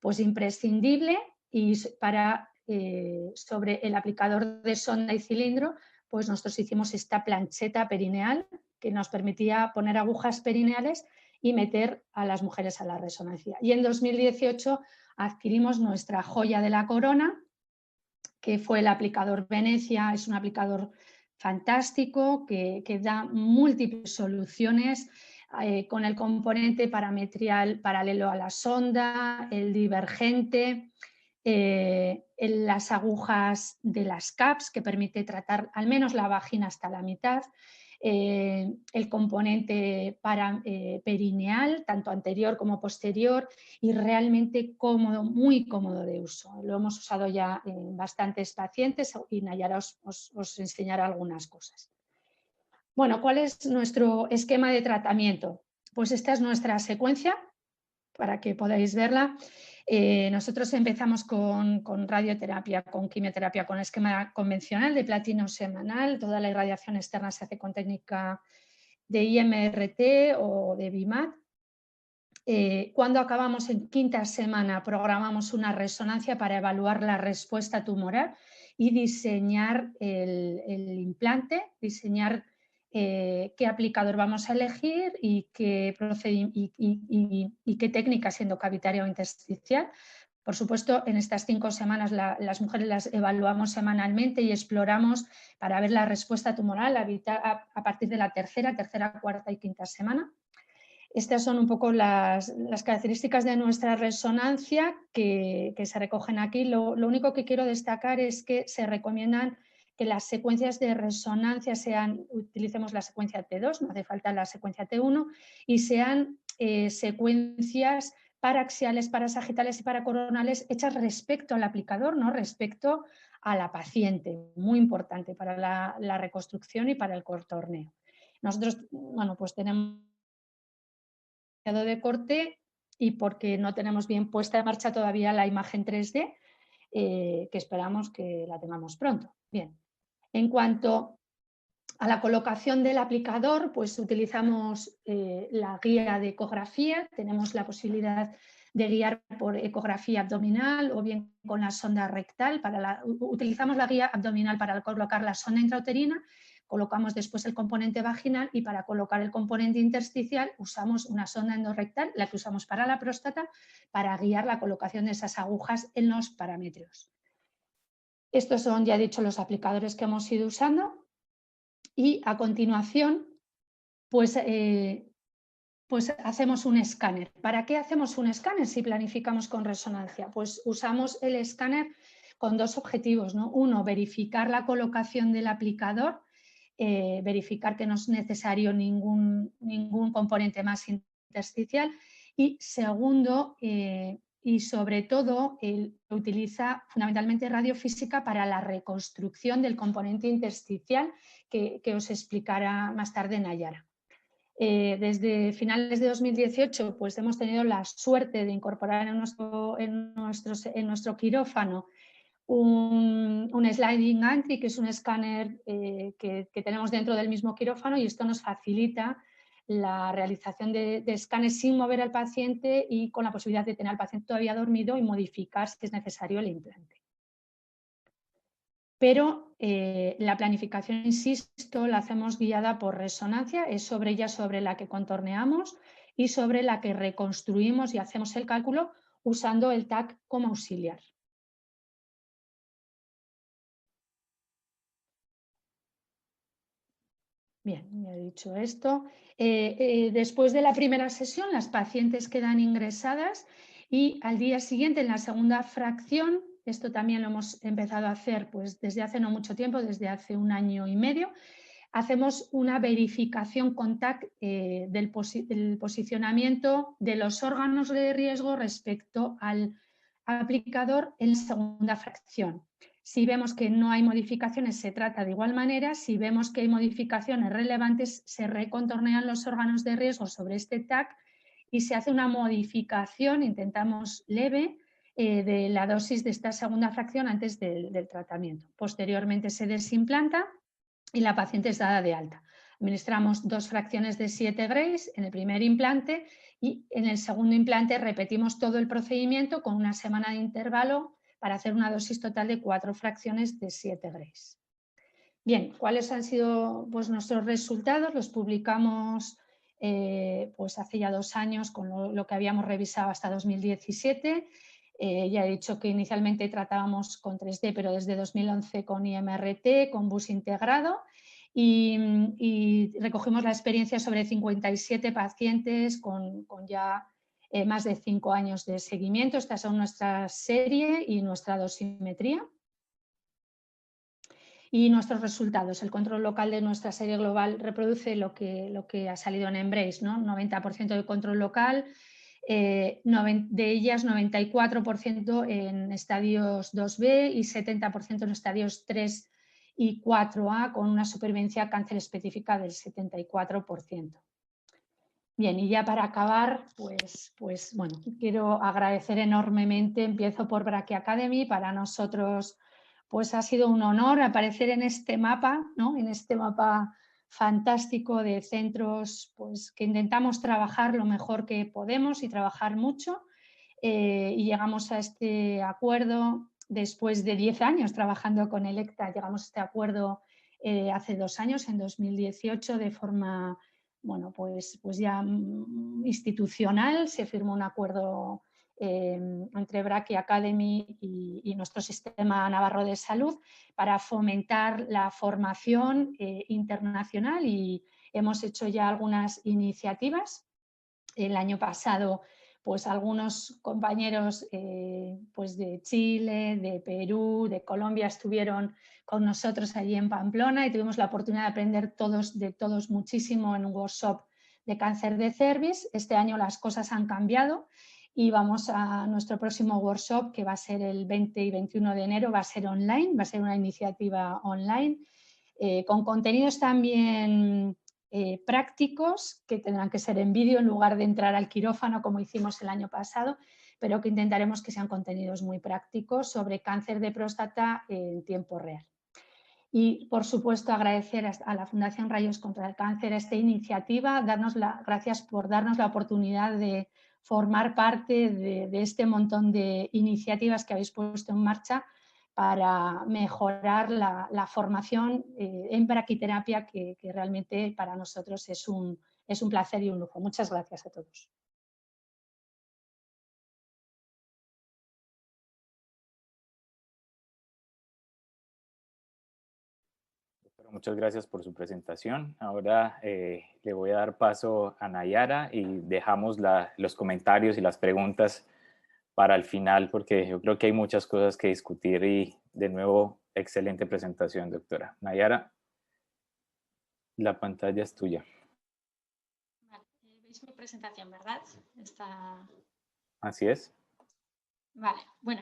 pues imprescindible. Y sobre el aplicador de sonda y cilindro, pues nosotros hicimos esta plancheta perineal que nos permitía poner agujas perineales y meter a las mujeres a la resonancia. Y en 2018 adquirimos nuestra joya de la corona, que fue el aplicador Venecia. Es un aplicador fantástico que da múltiples soluciones con el componente parametrial paralelo a la sonda, el divergente, las agujas de las CAPS, que permite tratar al menos la vagina hasta la mitad, el componente perineal, tanto anterior como posterior, y realmente cómodo, muy cómodo de uso. Lo hemos usado ya en bastantes pacientes y Nayara os enseñará algunas cosas. Bueno, ¿cuál es nuestro esquema de tratamiento? Pues esta es nuestra secuencia, para que podáis verla. Nosotros empezamos con radioterapia, con quimioterapia, con esquema convencional de platino semanal. Toda la irradiación externa se hace con técnica de IMRT o de BIMAT. Cuando acabamos en quinta semana, programamos una resonancia para evaluar la respuesta tumoral y diseñar el implante, diseñar qué aplicador vamos a elegir y qué técnica, siendo cavitaria o intersticial. Por supuesto, en estas 5 semanas las mujeres las evaluamos semanalmente y exploramos para ver la respuesta tumoral a partir de la tercera, cuarta y quinta semana. Estas son un poco las características de nuestra resonancia que se recogen aquí. Lo único que quiero destacar es que se recomiendan que las secuencias de resonancia utilicemos la secuencia T2, no hace falta la secuencia T1, y sean secuencias paraxiales, parasagitales y paracoronales hechas respecto al aplicador, no respecto a la paciente. Muy importante para la reconstrucción y para el contorneo. Nosotros, bueno, pues tenemos de corte y porque no tenemos bien puesta en marcha todavía la imagen 3D, que esperamos que la tengamos pronto. Bien, en cuanto a la colocación del aplicador, pues utilizamos la guía de ecografía. Tenemos la posibilidad de guiar por ecografía abdominal o bien con la sonda rectal. Utilizamos la guía abdominal para colocar la sonda intrauterina, colocamos después el componente vaginal y para colocar el componente intersticial usamos una sonda endorrectal, la que usamos para la próstata, para guiar la colocación de esas agujas en los paramétrios. Estos son, ya he dicho, los aplicadores que hemos ido usando. Y a continuación, pues hacemos un escáner. ¿Para qué hacemos un escáner si planificamos con resonancia? Pues usamos el escáner con dos objetivos, ¿no? Uno, verificar la colocación del aplicador, verificar que no es necesario ningún componente más intersticial. Y segundo, y sobre todo, utiliza fundamentalmente radiofísica para la reconstrucción del componente intersticial que os explicará más tarde Nayara. Desde finales de 2018 pues hemos tenido la suerte de incorporar en nuestro quirófano un sliding gantry, que es un escáner que tenemos dentro del mismo quirófano, y esto nos facilita la realización de escáneres sin mover al paciente y con la posibilidad de tener al paciente todavía dormido y modificar si es necesario el implante. Pero la planificación, insisto, la hacemos guiada por resonancia, es sobre ella sobre la que contorneamos y sobre la que reconstruimos y hacemos el cálculo usando el TAC como auxiliar. Bien, ya he dicho esto. Después de la primera sesión, las pacientes quedan ingresadas y al día siguiente, en la segunda fracción, esto también lo hemos empezado a hacer pues, desde hace no mucho tiempo, desde hace 1 año y medio, hacemos una verificación con TAC del posicionamiento de los órganos de riesgo respecto al aplicador en la segunda fracción. Si vemos que no hay modificaciones, se trata de igual manera. Si vemos que hay modificaciones relevantes, se recontornean los órganos de riesgo sobre este TAC y se hace una modificación, intentamos leve, de la dosis de esta segunda fracción antes del tratamiento. Posteriormente se desimplanta y la paciente es dada de alta. Administramos 2 fracciones de 7 grays en el primer implante y en el segundo implante repetimos todo el procedimiento con 1 semana de intervalo para hacer una dosis total de 4 fracciones de 7 grays. Bien, ¿cuáles han sido pues, nuestros resultados? Los publicamos pues hace ya 2 años con lo que habíamos revisado hasta 2017. Ya he dicho que inicialmente tratábamos con 3D, pero desde 2011 con IMRT, con bus integrado, y recogimos la experiencia sobre 57 pacientes con ya más de 5 años de seguimiento. Estas son nuestra serie y nuestra dosimetría. Y nuestros resultados, el control local de nuestra serie global reproduce lo que ha salido en Embrace, ¿no? 90% de control local, de ellas 94% en estadios 2B y 70% en estadios 3 y 4A, con una supervivencia cáncer específica del 74%. Bien, y ya para acabar, pues bueno, quiero agradecer enormemente, empiezo por Brachy Academy. Para nosotros pues ha sido un honor aparecer en este mapa, ¿no? En este mapa fantástico de centros pues, que intentamos trabajar lo mejor que podemos y trabajar mucho, y llegamos a este acuerdo después de 10 años trabajando con Electa. Llegamos a este acuerdo hace 2 años, en 2018, de forma bueno, pues ya institucional. Se firmó un acuerdo entre Brachy Academy y nuestro sistema navarro de salud para fomentar la formación internacional, y hemos hecho ya algunas iniciativas. El año pasado pues algunos compañeros pues de Chile, de Perú, de Colombia estuvieron con nosotros allí en Pamplona y tuvimos la oportunidad de aprender de todos muchísimo en un workshop de cáncer de cervix. Este año las cosas han cambiado y vamos a nuestro próximo workshop, que va a ser el 20 y 21 de enero, va a ser online, va a ser una iniciativa online con contenidos también prácticos, que tendrán que ser en vídeo en lugar de entrar al quirófano como hicimos el año pasado, pero que intentaremos que sean contenidos muy prácticos sobre cáncer de próstata en tiempo real. Y, por supuesto, agradecer a la Fundación Rayos contra el Cáncer esta iniciativa, gracias por darnos la oportunidad de formar parte de este montón de iniciativas que habéis puesto en marcha para mejorar la formación en braquiterapia, que realmente para nosotros es un placer y un lujo. Muchas gracias a todos. muchas gracias por su presentación. Ahora le voy a dar paso a Nayara y dejamos los comentarios y las preguntas para el final, porque yo creo que hay muchas cosas que discutir y, de nuevo, excelente presentación, doctora. Nayara, la pantalla es tuya. Vale, ¿veis mi presentación, verdad? Así es. Vale, bueno,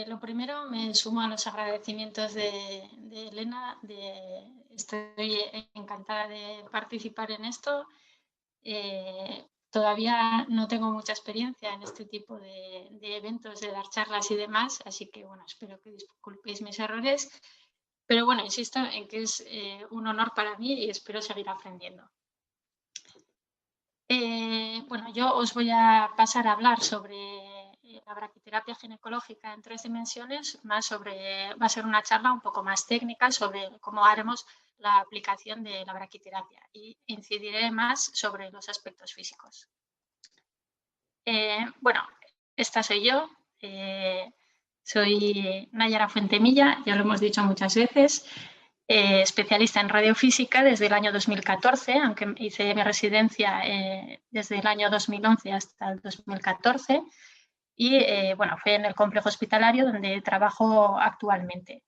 lo primero me sumo a los agradecimientos de Elena. Estoy encantada de participar en esto. Todavía no tengo mucha experiencia en este tipo de eventos, de dar charlas y demás, así que bueno, espero que disculpéis mis errores. Pero bueno, insisto en que es un honor para mí y espero seguir aprendiendo. Bueno, yo os voy a pasar a hablar sobre la braquiterapia ginecológica en 3 dimensiones, va a ser una charla un poco más técnica sobre cómo haremos la aplicación de la braquiterapia y incidiré más sobre los aspectos físicos. Bueno, esta soy yo, soy Nayara Fuentemilla, ya lo hemos dicho muchas veces. Especialista en radiofísica desde el año 2014, aunque hice mi residencia desde el año 2011 hasta el 2014 y bueno, fue en el complejo hospitalario donde trabajo actualmente.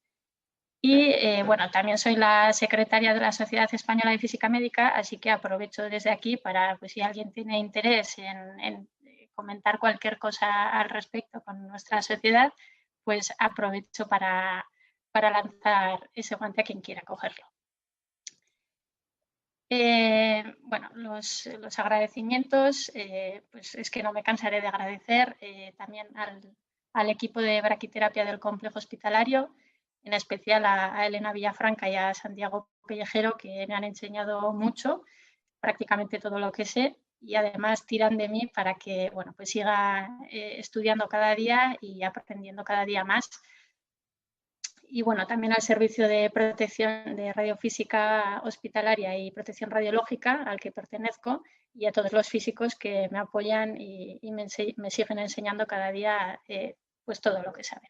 Y bueno, también soy la secretaria de la Sociedad Española de Física Médica, así que aprovecho desde aquí para, pues, si alguien tiene interés en comentar cualquier cosa al respecto con nuestra sociedad, pues aprovecho para lanzar ese guante a quien quiera cogerlo. Bueno, los agradecimientos, pues es que no me cansaré de agradecer también al equipo de braquiterapia del complejo hospitalario, en especial a Elena Villafranca y a Santiago Pellejero, que me han enseñado mucho, prácticamente todo lo que sé, y además tiran de mí para que, bueno, pues siga estudiando cada día y aprendiendo cada día más. Y bueno, también al servicio de protección de radiofísica hospitalaria y protección radiológica al que pertenezco, y a todos los físicos que me apoyan y me siguen enseñando cada día pues todo lo que saben.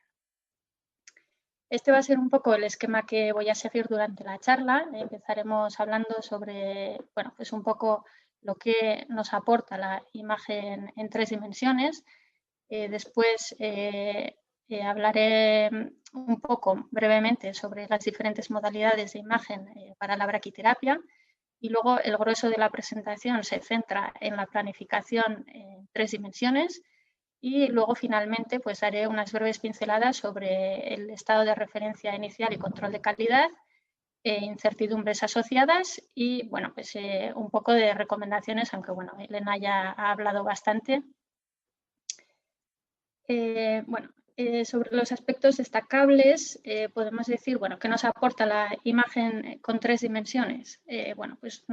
Este va a ser un poco el esquema que voy a seguir durante la charla. Empezaremos hablando sobre, bueno, pues un poco lo que nos aporta la imagen en 3 dimensiones. Después hablaré un poco brevemente sobre las diferentes modalidades de imagen para la braquiterapia, y luego el grueso de la presentación se centra en la planificación en 3 dimensiones, y luego finalmente pues haré unas breves pinceladas sobre el estado de referencia inicial y control de calidad, incertidumbres asociadas y bueno, pues un poco de recomendaciones, aunque bueno, Elena ya ha hablado bastante. Bueno, sobre los aspectos destacables podemos decir, bueno, ¿qué nos aporta la imagen con 3 dimensiones? Bueno, pues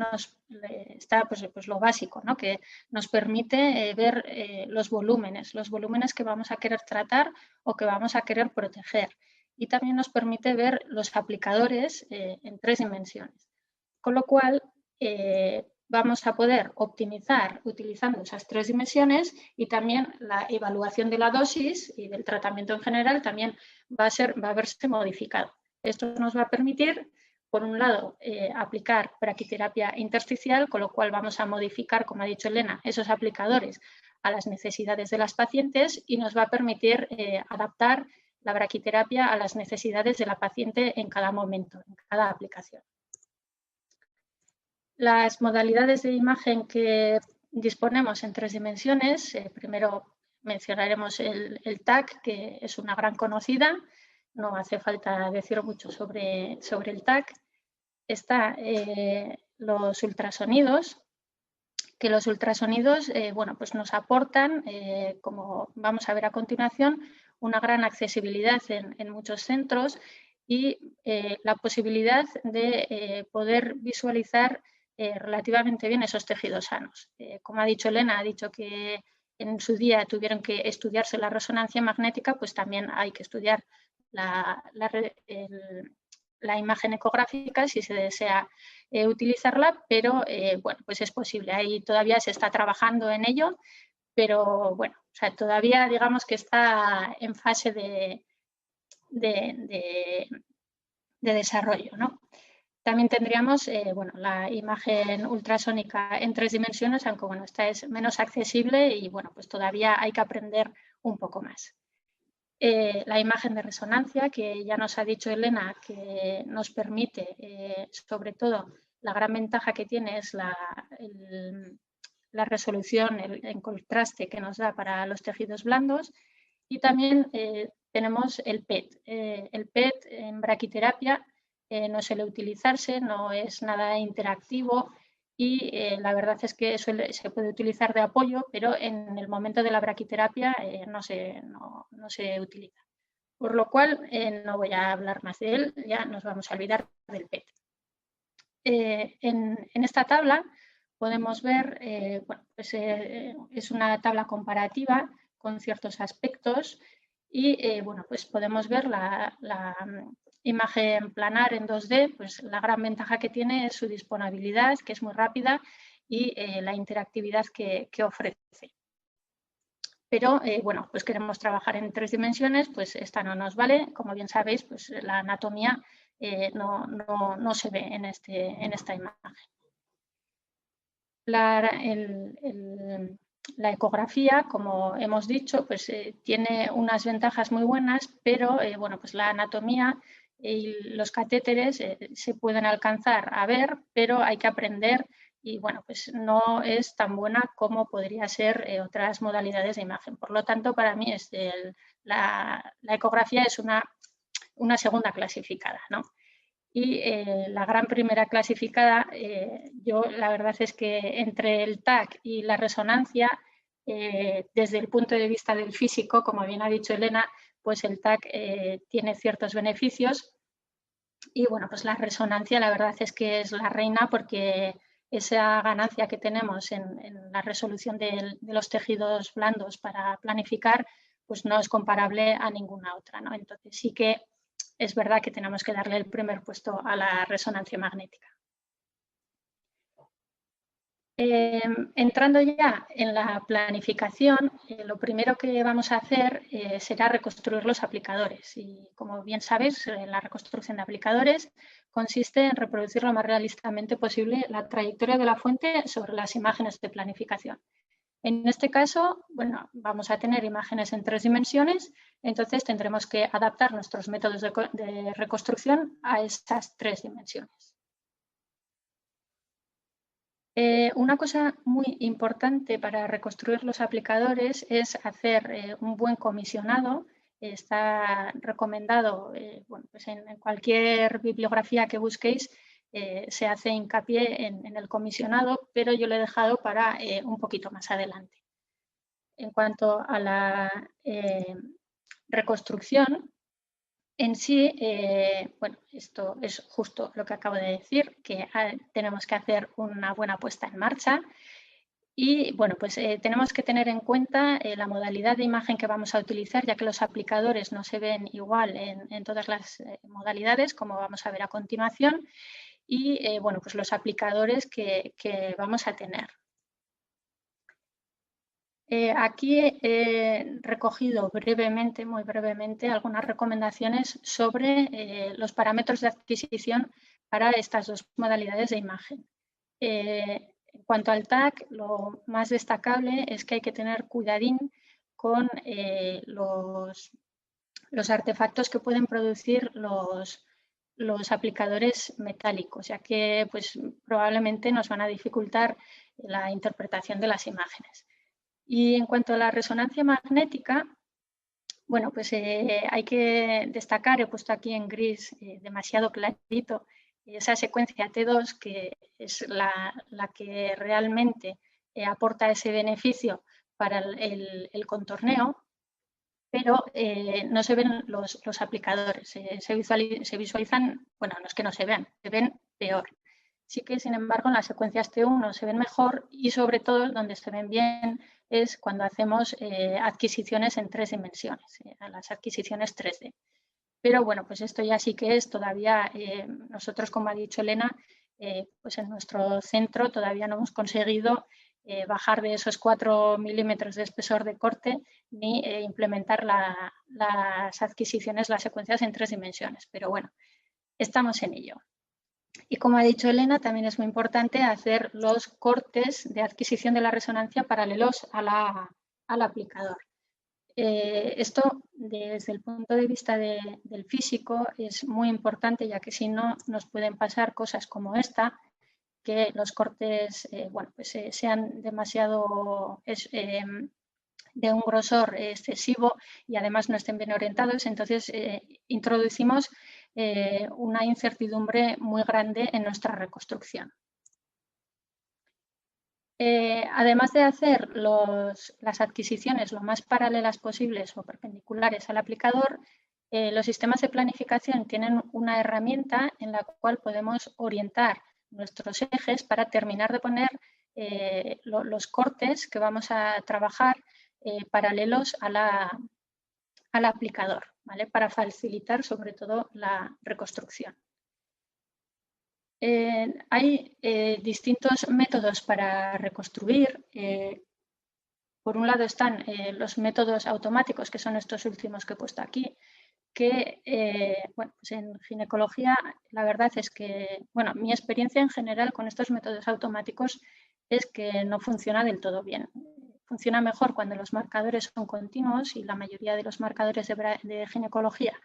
está pues lo básico, ¿no? Que nos permite ver los volúmenes que vamos a querer tratar o que vamos a querer proteger, y también nos permite ver los aplicadores en 3 dimensiones, con lo cual vamos a poder optimizar utilizando esas 3 dimensiones, y también la evaluación de la dosis y del tratamiento en general también va a verse modificado. Esto nos va a permitir, por un lado, aplicar braquiterapia intersticial, con lo cual vamos a modificar, como ha dicho Elena, esos aplicadores a las necesidades de las pacientes, y nos va a permitir adaptar la braquiterapia a las necesidades de la paciente en cada momento, en cada aplicación. Las modalidades de imagen que disponemos en 3 dimensiones, primero mencionaremos el TAC, que es una gran conocida, no hace falta decir mucho sobre el TAC. Está los ultrasonidos, que los ultrasonidos bueno, pues nos aportan, como vamos a ver a continuación, una gran accesibilidad en muchos centros, y la posibilidad de poder visualizar relativamente bien esos tejidos sanos. Como ha dicho Elena, ha dicho que en su día tuvieron que estudiarse la resonancia magnética, pues también hay que estudiar la imagen ecográfica si se desea utilizarla, pero bueno, pues es posible. Ahí todavía se está trabajando en ello, pero bueno, o sea, todavía digamos que está en fase de desarrollo, ¿no? También tendríamos bueno, la imagen ultrasónica en 3 dimensiones, aunque bueno, esta es menos accesible y bueno, pues todavía hay que aprender un poco más. La imagen de resonancia, que ya nos ha dicho Elena, que nos permite, sobre todo, la gran ventaja que tiene es la resolución en contraste que nos da para los tejidos blandos. Y también tenemos el PET. El PET en braquiterapia no suele utilizarse, no es nada interactivo y la verdad es que se puede utilizar de apoyo, pero en el momento de la braquiterapia no se utiliza. Por lo cual no voy a hablar más de él, ya nos vamos a olvidar del PET. En esta tabla podemos ver, bueno, pues, es una tabla comparativa con ciertos aspectos y bueno, pues podemos ver la imagen planar en 2D, pues la gran ventaja que tiene es su disponibilidad, que es muy rápida, y la interactividad que ofrece. Pero bueno, pues queremos trabajar en 3 dimensiones, pues esta no nos vale. Como bien sabéis, pues la anatomía no se ve en esta imagen. La ecografía, como hemos dicho, pues tiene unas ventajas muy buenas, pero bueno, pues la anatomía y los catéteres se pueden alcanzar a ver, pero hay que aprender y bueno, pues no es tan buena como podría ser otras modalidades de imagen. Por lo tanto, para mí la ecografía es una segunda clasificada, ¿no? Y la gran primera clasificada, yo la verdad es que entre el TAC y la resonancia, desde el punto de vista del físico, como bien ha dicho Elena, pues el TAC tiene ciertos beneficios y bueno, pues la resonancia la verdad es que es la reina porque esa ganancia que tenemos en la resolución de los tejidos blandos para planificar, pues no es comparable a ninguna otra, ¿no? Entonces sí que es verdad que tenemos que darle el primer puesto a la resonancia magnética. Entrando ya en la planificación, lo primero que vamos a hacer será reconstruir los aplicadores. Y como bien sabéis, la reconstrucción de aplicadores consiste en reproducir lo más realistamente posible la trayectoria de la fuente sobre las imágenes de planificación. En este caso, bueno, vamos a tener imágenes en 3 dimensiones, entonces tendremos que adaptar nuestros métodos de reconstrucción a esas 3 dimensiones. Una cosa muy importante para reconstruir los aplicadores es hacer un buen comisionado. Está recomendado, bueno, pues en cualquier bibliografía que busquéis, se hace hincapié en el comisionado, pero yo lo he dejado para un poquito más adelante. En cuanto a la reconstrucción en sí, bueno, esto es justo lo que acabo de decir, que tenemos que hacer una buena puesta en marcha y bueno, pues tenemos que tener en cuenta la modalidad de imagen que vamos a utilizar, ya que los aplicadores no se ven igual en todas las modalidades, como vamos a ver a continuación, y bueno, pues los aplicadores que vamos a tener. Aquí he recogido brevemente, muy brevemente, algunas recomendaciones sobre los parámetros de adquisición para estas 2 modalidades de imagen. En cuanto al TAC, lo más destacable es que hay que tener cuidadín con los artefactos que pueden producir los aplicadores metálicos, ya que pues, probablemente nos van a dificultar la interpretación de las imágenes. Y en cuanto a la resonancia magnética, bueno, pues hay que destacar, he puesto aquí en gris demasiado clarito, esa secuencia T2 que es la que realmente aporta ese beneficio para el contorneo, pero no se ven los aplicadores, se visualizan, bueno, no es que no se vean, se ven peor. Sí que, sin embargo, en las secuencias T1 se ven mejor y, sobre todo, donde se ven bien es cuando hacemos adquisiciones en 3 dimensiones, las adquisiciones 3D. Pero, bueno, pues esto ya sí que es todavía, nosotros, como ha dicho Elena, pues en nuestro centro todavía no hemos conseguido bajar de esos 4 milímetros de espesor de corte ni implementar las adquisiciones, las secuencias en 3 dimensiones. Pero, bueno, estamos en ello. Y como ha dicho Elena, también es muy importante hacer los cortes de adquisición de la resonancia paralelos al aplicador. Esto, desde el punto de vista del físico, es muy importante, ya que si no nos pueden pasar cosas como esta, que los cortes sean demasiado de un grosor excesivo y además no estén bien orientados. Entonces, introducimos una incertidumbre muy grande en nuestra reconstrucción. Además de hacer las adquisiciones lo más paralelas posibles o perpendiculares al aplicador, los sistemas de planificación tienen una herramienta en la cual podemos orientar nuestros ejes para terminar de poner los cortes que vamos a trabajar paralelos al aplicador, ¿vale? Para facilitar sobre todo la reconstrucción. Hay distintos métodos para reconstruir. Por un lado están los métodos automáticos, que son estos últimos que he puesto aquí, que pues en ginecología la verdad es que, mi experiencia en general con estos métodos automáticos es que no funciona del todo bien. Funciona mejor cuando los marcadores son continuos y la mayoría de los marcadores de ginecología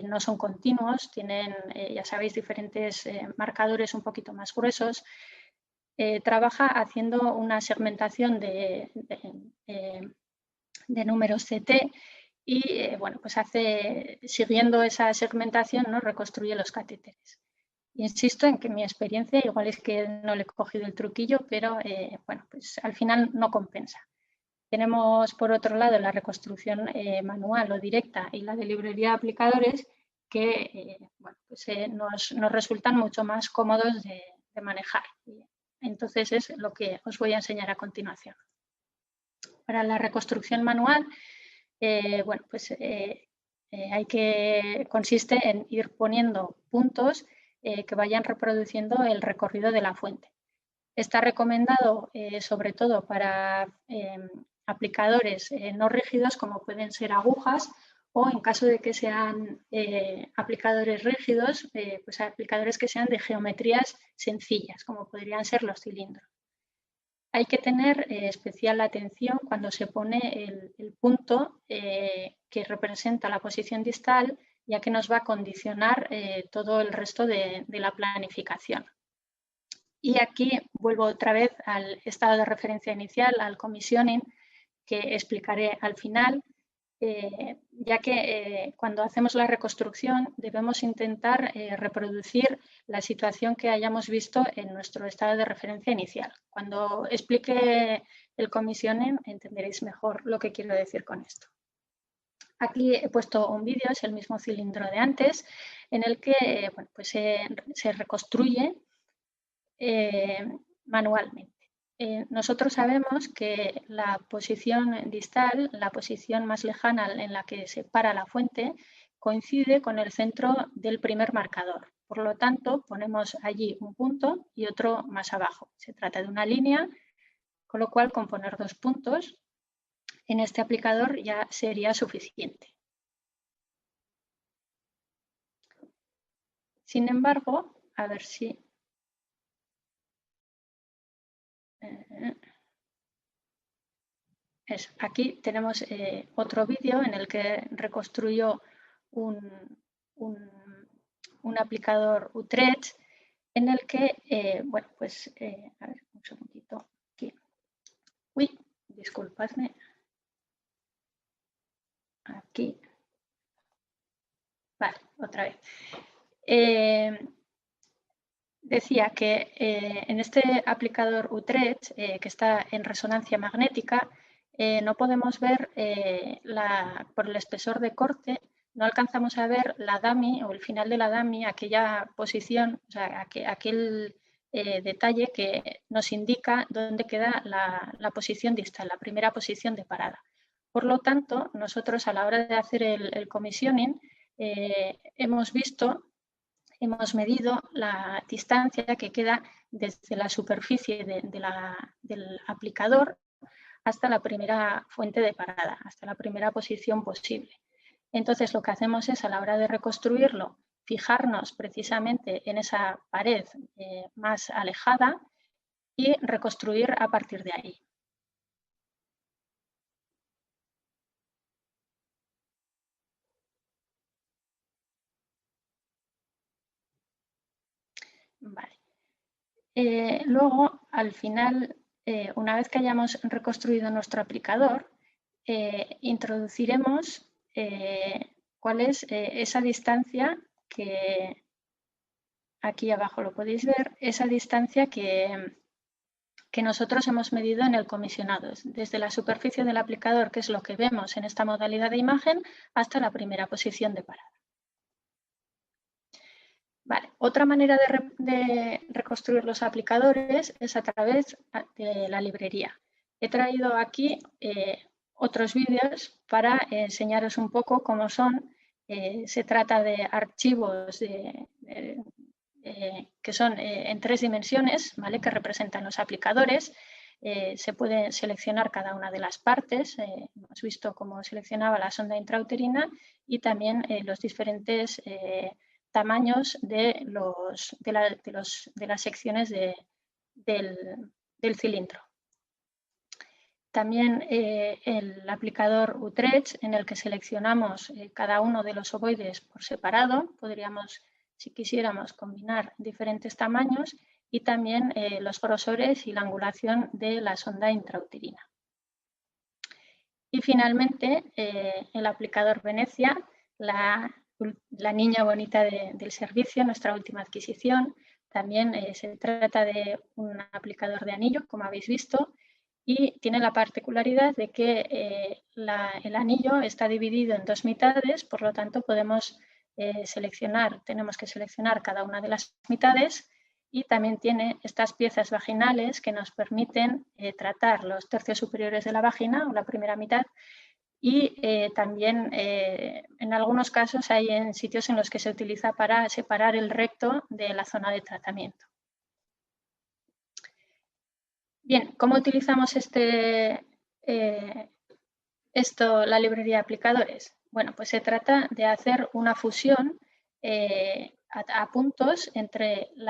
no son continuos, tienen, ya sabéis, diferentes marcadores un poquito más gruesos. Trabaja haciendo una segmentación de números CT y, pues siguiendo esa segmentación, ¿no? Reconstruye los catéteres. Insisto en que mi experiencia, igual es que no le he cogido el truquillo, pero pues al final no compensa. Tenemos, por otro lado, la reconstrucción manual o directa y la de librería de aplicadores que nos resultan mucho más cómodos de manejar. Entonces, es lo que os voy a enseñar a continuación. Para la reconstrucción manual, consiste en ir poniendo puntos que vayan reproduciendo el recorrido de la fuente. Está recomendado sobre todo para aplicadores no rígidos, como pueden ser agujas, o en caso de que sean aplicadores rígidos, pues aplicadores que sean de geometrías sencillas, como podrían ser los cilindros. Hay que tener especial atención cuando se pone el punto que representa la posición distal, ya que nos va a condicionar todo el resto de la planificación. Y aquí vuelvo otra vez al estado de referencia inicial, al commissioning, que explicaré al final, ya que cuando hacemos la reconstrucción debemos intentar reproducir la situación que hayamos visto en nuestro estado de referencia inicial. Cuando explique el commissioning entenderéis mejor lo que quiero decir con esto. Aquí he puesto un vídeo, es el mismo cilindro de antes, en el que se reconstruye manualmente. Nosotros sabemos que la posición distal, la posición más lejana en la que se para la fuente, coincide con el centro del primer marcador. Por lo tanto, ponemos allí un punto y otro más abajo. Se trata de una línea, con lo cual con poner 2 puntos en este aplicador ya sería suficiente. Sin embargo, a ver si... Aquí tenemos otro vídeo en el que reconstruyo un aplicador Utrecht en el que, a ver, un segundito aquí. Uy, disculpadme. Aquí. Vale, otra vez. Decía que en este aplicador Utrecht, que está en resonancia magnética, no podemos ver por el espesor de corte, no alcanzamos a ver la dummy o el final de la dummy, aquella posición, o sea, aquel detalle que nos indica dónde queda la posición distal, la primera posición de parada. Por lo tanto, nosotros a la hora de hacer el commissioning hemos medido la distancia que queda desde la superficie del aplicador hasta la primera fuente de parada, hasta la primera posición posible. Entonces, lo que hacemos es, a la hora de reconstruirlo, fijarnos precisamente en esa pared más alejada y reconstruir a partir de ahí. Vale. Luego, al final, una vez que hayamos reconstruido nuestro aplicador, introduciremos cuál es esa distancia que, aquí abajo lo podéis ver, esa distancia que nosotros hemos medido en el comisionado, desde la superficie del aplicador, que es lo que vemos en esta modalidad de imagen, hasta la primera posición de parada. Vale. Otra manera de reconstruir los aplicadores es a través de la librería. He traído aquí otros vídeos para enseñaros un poco cómo son. Se trata de archivos que son en 3 dimensiones, ¿vale? Que representan los aplicadores. Se puede seleccionar cada una de las partes. Hemos visto cómo seleccionaba la sonda intrauterina y también los diferentes tamaños de las secciones del cilindro. También el aplicador Utrecht, en el que seleccionamos cada uno de los ovoides por separado. Podríamos, si quisiéramos, combinar diferentes tamaños, y también los grosores y la angulación de la sonda intrauterina. Y finalmente, el aplicador Venecia, la niña bonita del servicio, nuestra última adquisición. También se trata de un aplicador de anillo, como habéis visto, y tiene la particularidad de que el anillo está dividido en 2 mitades, por lo tanto tenemos que seleccionar cada una de las mitades, y también tiene estas piezas vaginales que nos permiten tratar los tercios superiores de la vagina, o la primera mitad, y también en algunos casos hay sitios en los que se utiliza para separar el recto de la zona de tratamiento. Bien, ¿cómo utilizamos la librería de aplicadores? Bueno, pues se trata de hacer una fusión a puntos entre el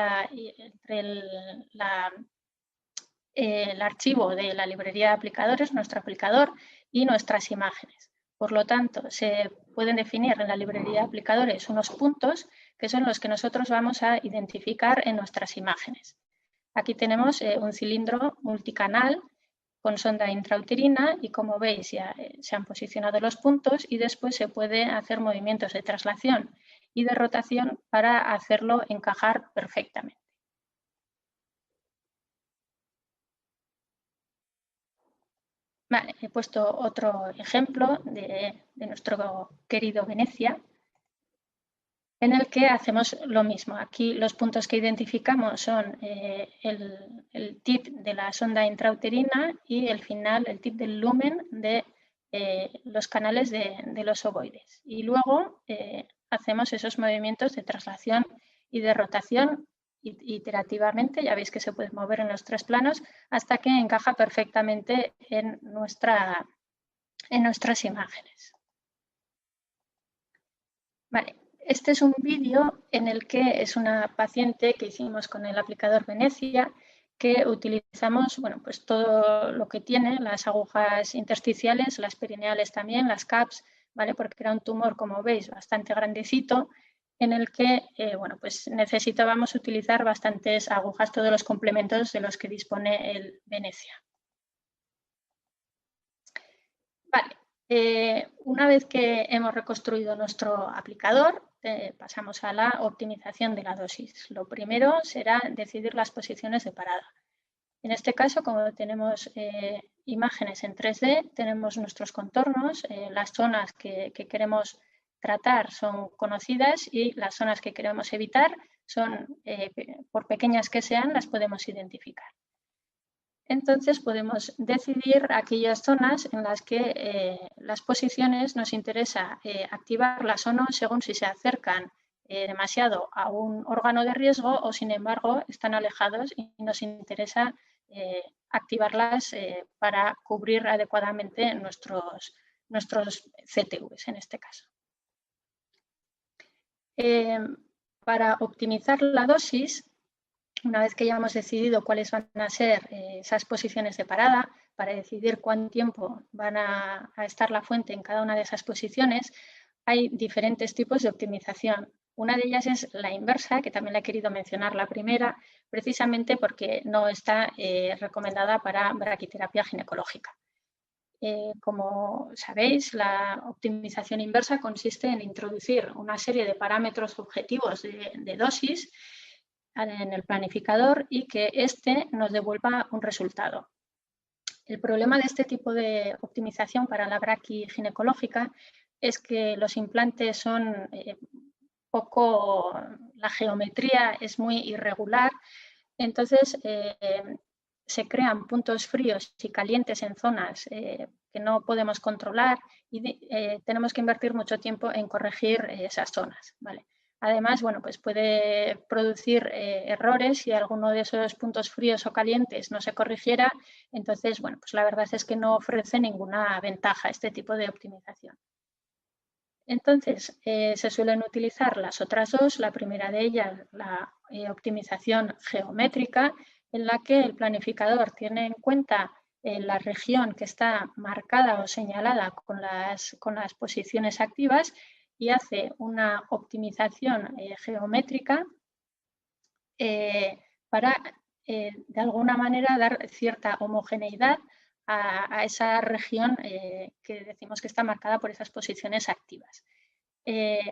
archivo de la librería de aplicadores, nuestro aplicador, y nuestras imágenes. Por lo tanto, se pueden definir en la librería de aplicadores unos puntos que son los que nosotros vamos a identificar en nuestras imágenes. Aquí tenemos un cilindro multicanal con sonda intrauterina y, como veis, ya se han posicionado los puntos, y después se puede hacer movimientos de traslación y de rotación para hacerlo encajar perfectamente. Vale, he puesto otro ejemplo de nuestro querido Venecia, en el que hacemos lo mismo. Aquí los puntos que identificamos son el tip de la sonda intrauterina y el final, el tip del lumen de los canales de los ovoides. Y luego hacemos esos movimientos de traslación y de rotación iterativamente. Ya veis que se puede mover en los 3 planos hasta que encaja perfectamente en nuestras imágenes. Vale. Este es un vídeo en el que es una paciente que hicimos con el aplicador Venecia, que utilizamos, bueno, pues todo lo que tiene, las agujas intersticiales, las perineales también, las CAPS, ¿vale? Porque era un tumor, como veis, bastante grandecito, en el que bueno, pues necesitábamos utilizar bastantes agujas, todos los complementos de los que dispone el Venecia. Vale. Una vez que hemos reconstruido nuestro aplicador, pasamos a la optimización de la dosis. Lo primero será decidir las posiciones de parada. En este caso, como tenemos imágenes en 3D, tenemos nuestros contornos, las zonas que queremos tratar son conocidas y las zonas que queremos evitar son, por pequeñas que sean, las podemos identificar. Entonces podemos decidir aquellas zonas en las que las posiciones nos interesa activarlas o no, según si se acercan demasiado a un órgano de riesgo o, sin embargo, están alejados y nos interesa activarlas para cubrir adecuadamente nuestros CTVs en este caso. Para optimizar la dosis, una vez que ya hemos decidido cuáles van a ser esas posiciones de parada, para decidir cuánto tiempo van a estar la fuente en cada una de esas posiciones, hay diferentes tipos de optimización. Una de ellas es la inversa, que también la he querido mencionar la primera, precisamente porque no está recomendada para braquiterapia ginecológica. Como sabéis, la optimización inversa consiste en introducir una serie de parámetros objetivos de dosis en el planificador y que éste nos devuelva un resultado. El problema de este tipo de optimización para la braquiginecológica es que los implantes son la geometría es muy irregular, entonces se crean puntos fríos y calientes en zonas que no podemos controlar y tenemos que invertir mucho tiempo en corregir esas zonas, ¿vale? Además, bueno, pues puede producir errores si alguno de esos puntos fríos o calientes no se corrigiera. Entonces, bueno, pues la verdad es que no ofrece ninguna ventaja este tipo de optimización. Entonces, se suelen utilizar las otras dos. La primera de ellas, la optimización geométrica, en la que el planificador tiene en cuenta la región que está marcada o señalada con las posiciones activas y hace una optimización geométrica para, de alguna manera, dar cierta homogeneidad a esa región que decimos que está marcada por esas posiciones activas.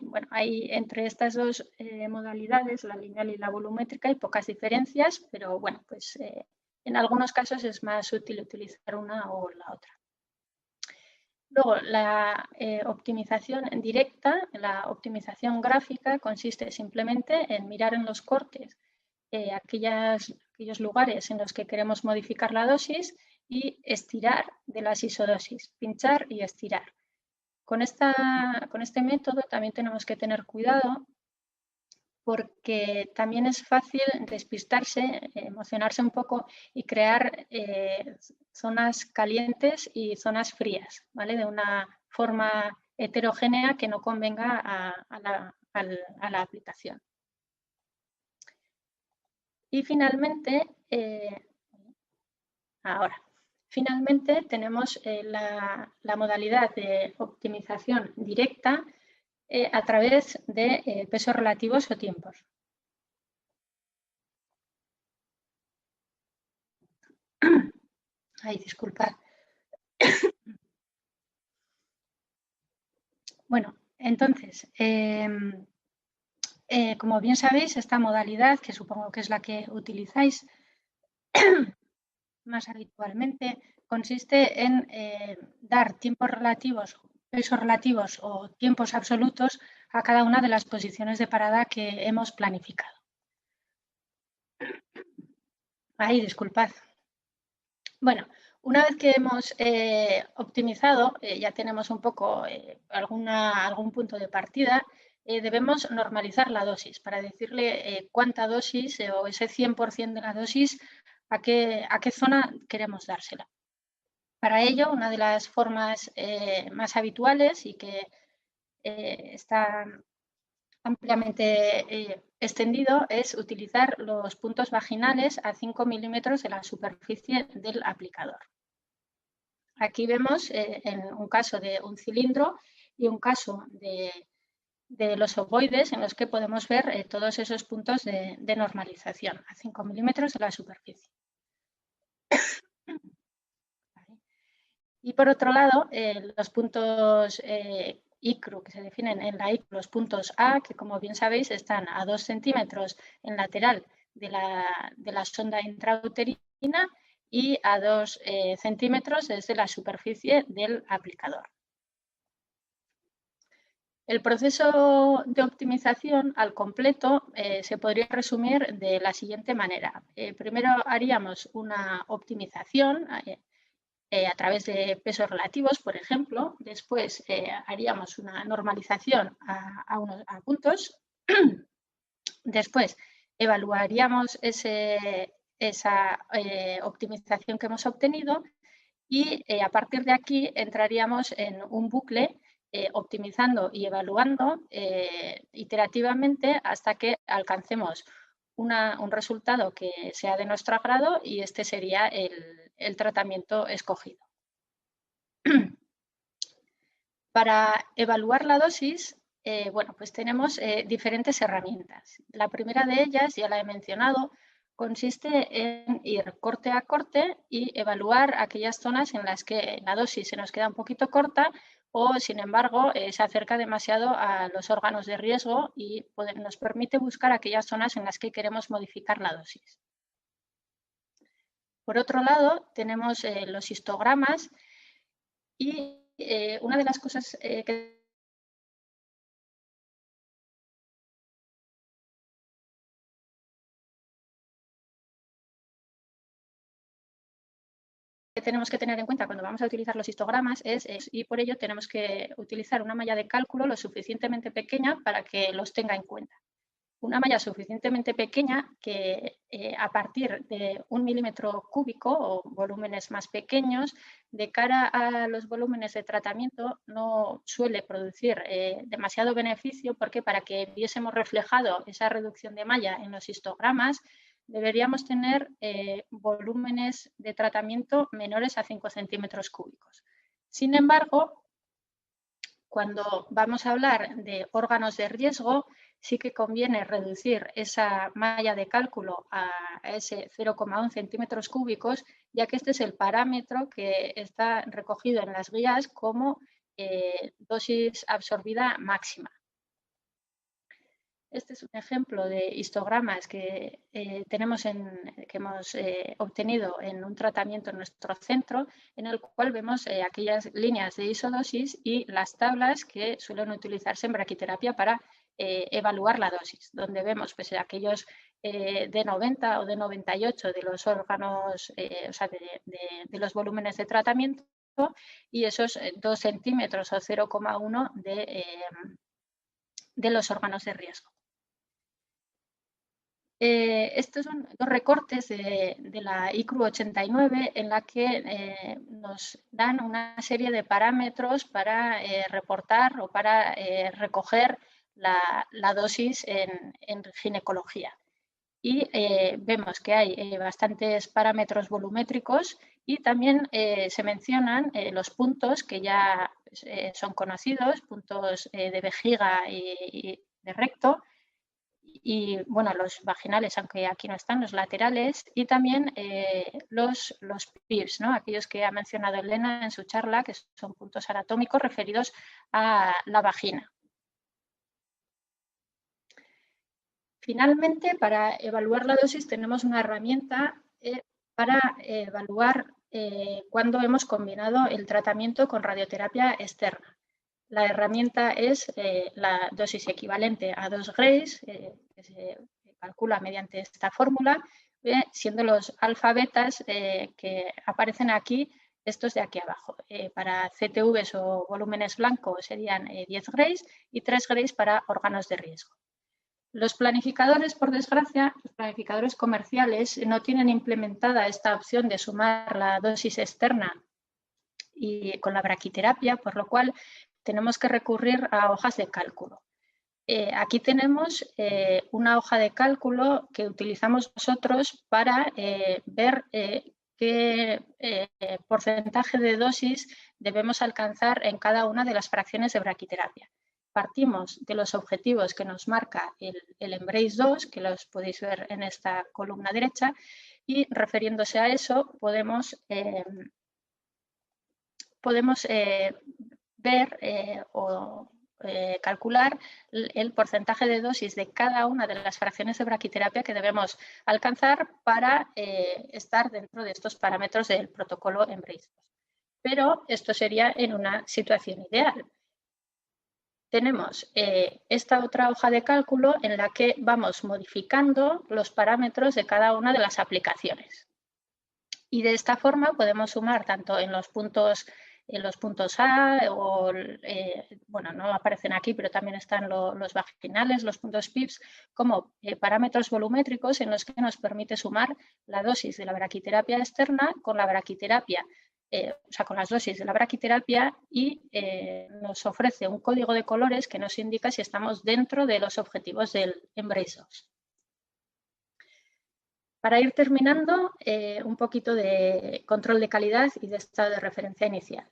Bueno, hay entre estas dos modalidades, la lineal y la volumétrica, hay pocas diferencias, pero bueno, pues en algunos casos es más útil utilizar una o la otra. Luego, la optimización directa, la optimización gráfica, consiste simplemente en mirar en los cortes aquellos lugares en los que queremos modificar la dosis y estirar de las isodosis, pinchar y estirar. Con este método también tenemos que tener cuidado porque también es fácil despistarse, emocionarse un poco y crear zonas calientes y zonas frías, ¿vale? De una forma heterogénea que no convenga a la aplicación. Y finalmente, finalmente tenemos la modalidad de optimización directa a través de pesos relativos o tiempos. Ay, disculpad. Bueno, entonces, como bien sabéis, esta modalidad, que supongo que es la que utilizáis más habitualmente, consiste en dar tiempos relativos, pesos relativos o tiempos absolutos a cada una de las posiciones de parada que hemos planificado. Ay, disculpad. Bueno, una vez que hemos optimizado, ya tenemos un poco algún punto de partida, debemos normalizar la dosis para decirle cuánta dosis o ese 100% de la dosis a qué zona queremos dársela. Para ello, una de las formas más habituales y que está ampliamente extendido es utilizar los puntos vaginales a 5 milímetros de la superficie del aplicador. Aquí vemos en un caso de un cilindro y un caso de los ovoides en los que podemos ver todos esos puntos de normalización a 5 milímetros de la superficie. Y por otro lado, los puntos ICRU, que se definen en la ICRU, los puntos A, que como bien sabéis están a 2 centímetros en lateral de la sonda intrauterina y a 2 centímetros desde la superficie del aplicador. El proceso de optimización al completo se podría resumir de la siguiente manera. Primero haríamos una optimización a través de pesos relativos, por ejemplo. Después haríamos una normalización a puntos. Después evaluaríamos esa optimización que hemos obtenido y a partir de aquí entraríamos en un bucle optimizando y evaluando iterativamente hasta que alcancemos un resultado que sea de nuestro agrado y este sería el tratamiento escogido. Para evaluar la dosis, bueno, pues tenemos diferentes herramientas. La primera de ellas, ya la he mencionado, consiste en ir corte a corte y evaluar aquellas zonas en las que la dosis se nos queda un poquito corta o, sin embargo, se acerca demasiado a los órganos de riesgo y nos permite buscar aquellas zonas en las que queremos modificar la dosis. Por otro lado, tenemos los histogramas y una de las cosas que tenemos que tener en cuenta cuando vamos a utilizar los histogramas y por ello tenemos que utilizar una malla de cálculo lo suficientemente pequeña para que los tenga en cuenta. Una malla suficientemente pequeña que a partir de 1 milímetro cúbico o volúmenes más pequeños, de cara a los volúmenes de tratamiento no suele producir demasiado beneficio porque para que viésemos reflejado esa reducción de malla en los histogramas deberíamos tener volúmenes de tratamiento menores a 5 centímetros cúbicos. Sin embargo, cuando vamos a hablar de órganos de riesgo, sí que conviene reducir esa malla de cálculo a ese 0,1 centímetros cúbicos, ya que este es el parámetro que está recogido en las guías como dosis absorbida máxima. Este es un ejemplo de histogramas que hemos obtenido en un tratamiento en nuestro centro, en el cual vemos aquellas líneas de isodosis y las tablas que suelen utilizarse en braquiterapia para evaluar la dosis, donde vemos pues, aquellos de 90 o de 98 de los órganos, o sea, de los volúmenes de tratamiento y esos 2 centímetros o 0,1 de los órganos de riesgo. Estos son dos recortes de la ICRU 89 en la que nos dan una serie de parámetros para reportar o para recoger la dosis en ginecología. Y vemos que hay bastantes parámetros volumétricos y también se mencionan los puntos que ya son conocidos, puntos de vejiga y de recto, y bueno, los vaginales, aunque aquí no están, los laterales, y también los PIBs, ¿no? Aquellos que ha mencionado Elena en su charla, que son puntos anatómicos referidos a la vagina. Finalmente, para evaluar la dosis tenemos una herramienta para evaluar cuando hemos combinado el tratamiento con radioterapia externa. La herramienta es la dosis equivalente a 2 Grays, que se calcula mediante esta fórmula, siendo los alfa-betas que aparecen aquí, estos de aquí abajo. Para CTVs o volúmenes blancos serían 10 Grays y 3 Grays para órganos de riesgo. Los planificadores, por desgracia, los planificadores comerciales no tienen implementada esta opción de sumar la dosis externa y con la braquiterapia, por lo cual tenemos que recurrir a hojas de cálculo. Aquí tenemos una hoja de cálculo que utilizamos nosotros para ver qué porcentaje de dosis debemos alcanzar en cada una de las fracciones de braquiterapia. Partimos de los objetivos que nos marca el Embrace 2, que los podéis ver en esta columna derecha, y refiriéndose a eso podemos ver o calcular el porcentaje de dosis de cada una de las fracciones de braquiterapia que debemos alcanzar para estar dentro de estos parámetros del protocolo Embrace 2. Pero esto sería en una situación ideal. Tenemos esta otra hoja de cálculo en la que vamos modificando los parámetros de cada una de las aplicaciones. Y de esta forma podemos sumar tanto en los puntos A, o, bueno, no aparecen aquí, pero también están los vaginales, los puntos PIBs, como parámetros volumétricos en los que nos permite sumar la dosis de la braquiterapia externa con la braquiterapia o sea, con las dosis de la braquiterapia y nos ofrece un código de colores que nos indica si estamos dentro de los objetivos del Embrace 2. Para ir terminando, un poquito de control de calidad y de estado de referencia inicial.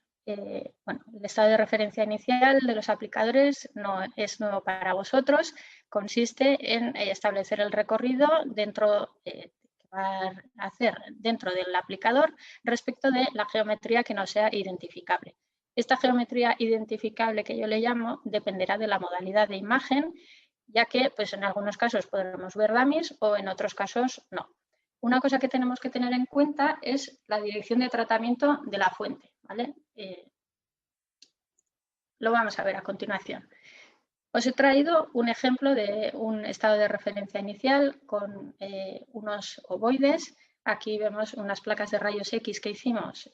Bueno, el estado de referencia inicial de los aplicadores no es nuevo para vosotros. Consiste en establecer el recorrido dentro, que va a hacer dentro del aplicador respecto de la geometría que no sea identificable. Esta geometría identificable que yo le llamo dependerá de la modalidad de imagen, ya que pues, en algunos casos podremos ver dummies o en otros casos no. Una cosa que tenemos que tener en cuenta es la dirección de tratamiento de la fuente, ¿vale? Lo vamos a ver a continuación. Os he traído un ejemplo de un estado de referencia inicial con unos ovoides. Aquí vemos unas placas de rayos X que hicimos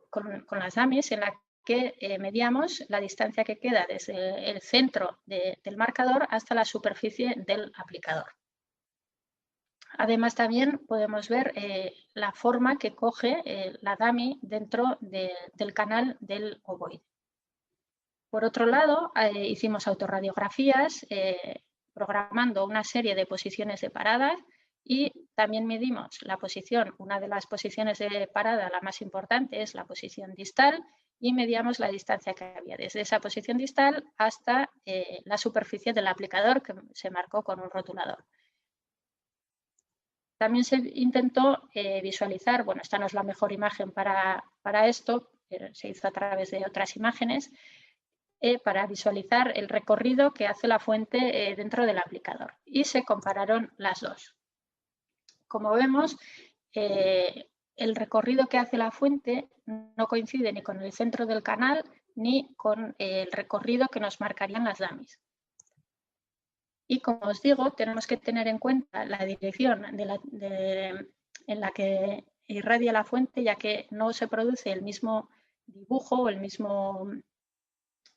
con las dummies, en la que mediamos la distancia que queda desde el centro del marcador hasta la superficie del aplicador. Además, también podemos ver la forma que coge la dummy dentro del canal del ovoide. Por otro lado, hicimos autorradiografías programando una serie de posiciones de parada y también medimos la posición. Una de las posiciones de parada, la más importante, es la posición distal y medíamos la distancia que había desde esa posición distal hasta la superficie del aplicador que se marcó con un rotulador. También se intentó visualizar, bueno, esta no es la mejor imagen para esto, pero se hizo a través de otras imágenes, para visualizar el recorrido que hace la fuente dentro del aplicador. Y se compararon las dos. Como vemos, el recorrido que hace la fuente no coincide ni con el centro del canal ni con el recorrido que nos marcarían las dummies. Y como os digo, tenemos que tener en cuenta la dirección en la que irradia la fuente, ya que no se produce el mismo dibujo o el mismo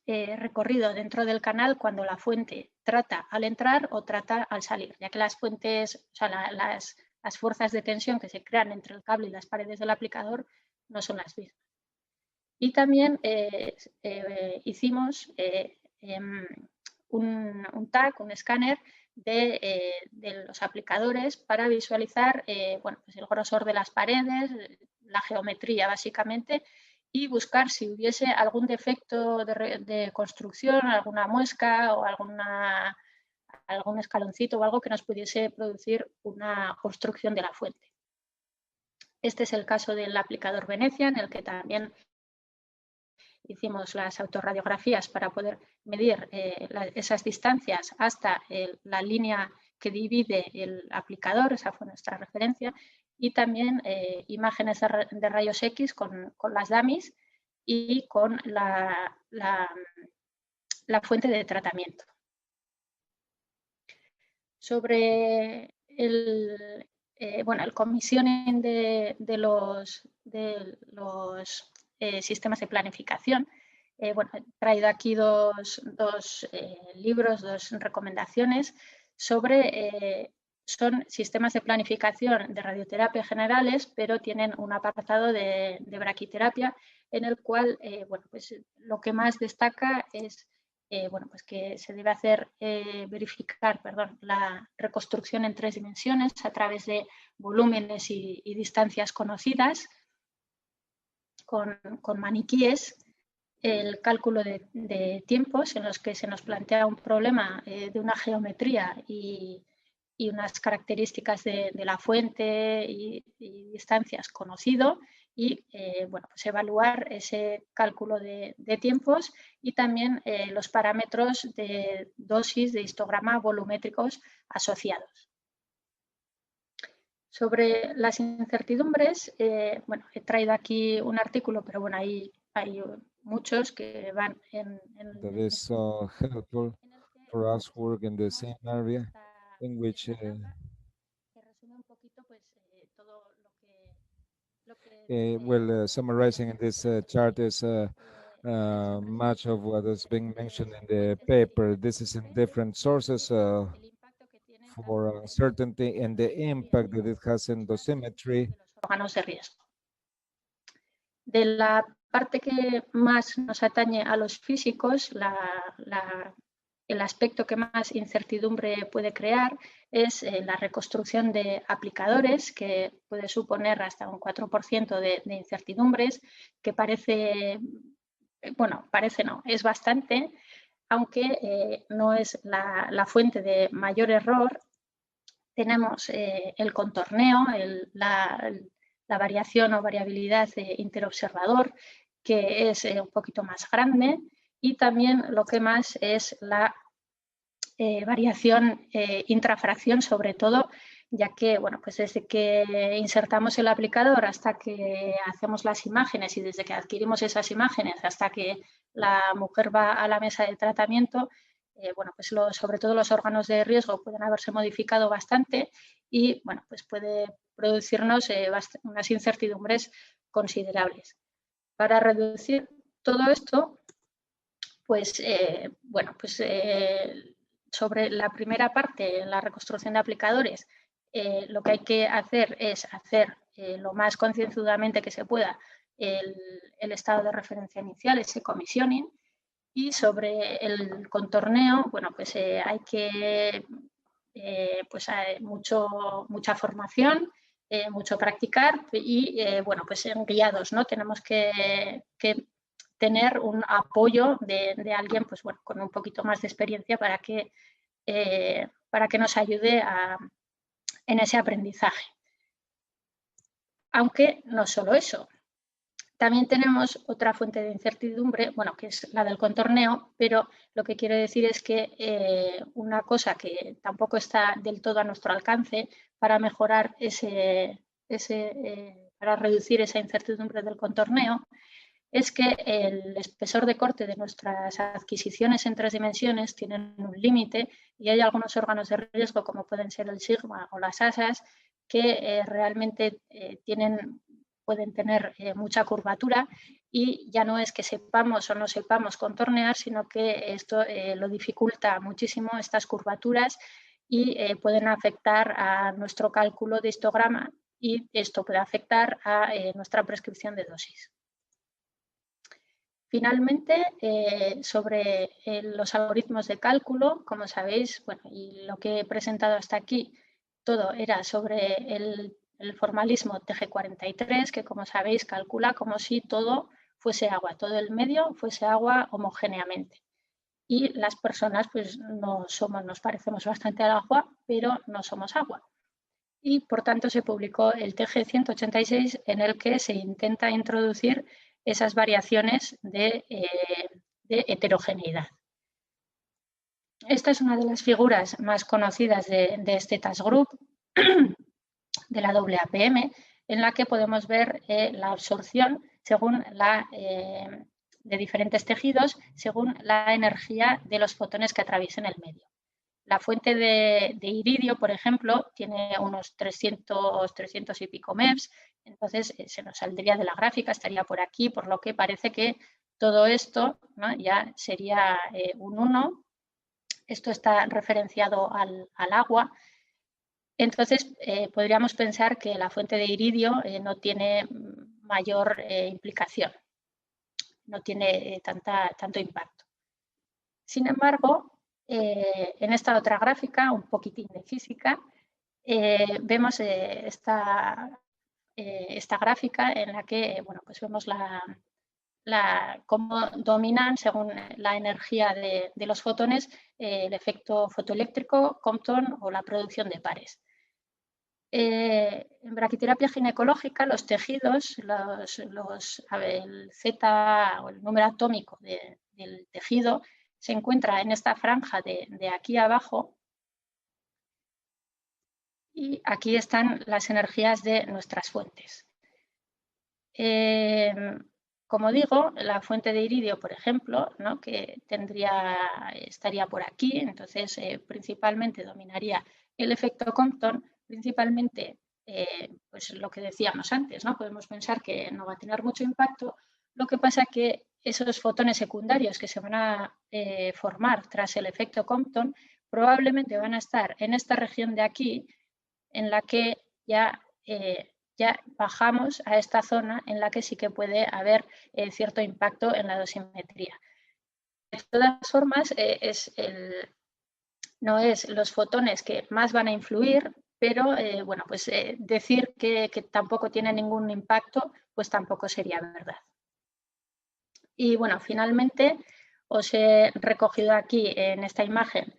recorrido dentro del canal cuando la fuente trata al entrar o trata al salir, ya que las fuentes, o sea, las fuerzas de tensión que se crean entre el cable y las paredes del aplicador no son las mismas. Y también hicimos un tag, un escáner de los aplicadores para visualizar bueno, pues el grosor de las paredes, la geometría básicamente, y buscar si hubiese algún defecto de construcción, alguna muesca o algún escaloncito o algo que nos pudiese producir una obstrucción de la fuente. Este es el caso del aplicador Venecia, en el que también hicimos las autorradiografías para poder medir esas distancias hasta la línea que divide el aplicador, esa fue nuestra referencia, y también imágenes de rayos X con las dummies y con la fuente de tratamiento. Sobre el comisioning de los sistemas de planificación. Bueno, he traído aquí dos libros, dos recomendaciones sobre, son sistemas de planificación de radioterapia generales, pero tienen un apartado de braquiterapia en el cual, bueno, pues lo que más destaca es bueno, pues que se debe hacer verificar la reconstrucción en 3 dimensiones a través de volúmenes y distancias conocidas, con maniquíes, el cálculo de tiempos en los que se nos plantea un problema de una geometría y unas características de la fuente y distancias conocido y bueno, pues evaluar ese cálculo de tiempos y también los parámetros de dosis de histograma volumétricos asociados. Sobre las incertidumbres, bueno, he traído aquí un artículo, pero bueno, hay muchos que van en That is helpful for us work in the same area in which summarizing in this chart is much of what is being mentioned in the paper. This is in different sources for uncertainty and the impact that it has in dosimetry. Órganos de riesgo. De la parte que más nos atañe a los físicos, el aspecto que más incertidumbre puede crear es la reconstrucción de aplicadores, que puede suponer hasta un 4% de incertidumbres, que parece, bueno, parece no, es bastante, aunque no es la fuente de mayor error. Tenemos el contorneo, la variación o variabilidad interobservador, que es un poquito más grande, y también lo que más es la variación intrafracción, sobre todo, ya que, bueno, pues desde que insertamos el aplicador hasta que hacemos las imágenes y desde que adquirimos esas imágenes hasta que la mujer va a la mesa de tratamiento, bueno, pues sobre todo los órganos de riesgo pueden haberse modificado bastante y, bueno, pues puede producirnos unas incertidumbres considerables. Para reducir todo esto, pues, bueno, pues sobre la primera parte, la reconstrucción de aplicadores, lo que hay que hacer es hacer lo más concienzudamente que se pueda el estado de referencia inicial, ese commissioning, y sobre el contorneo, bueno, pues hay que, pues mucha formación, mucho practicar y, bueno, pues guiados, ¿no? Tenemos que tener un apoyo de alguien, pues bueno, con un poquito más de experiencia para que nos ayude en ese aprendizaje. Aunque no solo eso, también tenemos otra fuente de incertidumbre, bueno, que es la del contorneo, pero lo que quiero decir es que una cosa que tampoco está del todo a nuestro alcance para mejorar para reducir esa incertidumbre del contorneo, es que el espesor de corte de nuestras adquisiciones en 3 dimensiones tienen un límite y hay algunos órganos de riesgo, como pueden ser el sigma o las asas, que realmente pueden tener mucha curvatura y ya no es que sepamos o no sepamos contornear, sino que esto lo dificulta muchísimo, estas curvaturas, y pueden afectar a nuestro cálculo de histograma y esto puede afectar a nuestra prescripción de dosis. Finalmente, sobre los algoritmos de cálculo, como sabéis, bueno, y lo que he presentado hasta aquí, todo era sobre el formalismo TG43, que como sabéis calcula como si todo fuese agua, todo el medio fuese agua homogéneamente. Y las personas pues nos parecemos bastante al agua, pero no somos agua. Y por tanto se publicó el TG186 en el que se intenta introducir esas variaciones de heterogeneidad. Esta es una de las figuras más conocidas de este task group, de la AAPM, en la que podemos ver la absorción según de diferentes tejidos según la energía de los fotones que atraviesen el medio. La fuente de iridio, por ejemplo, tiene unos 300 y pico MEVs, entonces se nos saldría de la gráfica, estaría por aquí, por lo que parece que todo esto, ¿no?, ya sería un 1. Esto está referenciado al agua. Entonces, podríamos pensar que la fuente de iridio no tiene mayor implicación, no tiene tanto impacto. Sin embargo, en esta otra gráfica, un poquitín de física, vemos esta gráfica en la que, bueno, pues vemos cómo dominan, según la energía de los fotones, el efecto fotoeléctrico, Compton o la producción de pares. En braquiterapia ginecológica, los tejidos, el Z o el número atómico del tejido se encuentra en esta franja de aquí abajo, y aquí están las energías de nuestras fuentes. Como digo, la fuente de iridio, por ejemplo, ¿no?, que estaría por aquí, entonces principalmente dominaría el efecto Compton, principalmente pues lo que decíamos antes, ¿no? Podemos pensar que no va a tener mucho impacto, lo que pasa que esos fotones secundarios que se van a formar tras el efecto Compton probablemente van a estar en esta región de aquí, en la que ya ya bajamos a esta zona en la que sí que puede haber cierto impacto en la dosimetría. De todas formas, no es los fotones que más van a influir, pero bueno, pues decir que tampoco tiene ningún impacto, pues tampoco sería verdad. Y bueno, finalmente os he recogido aquí en esta imagen,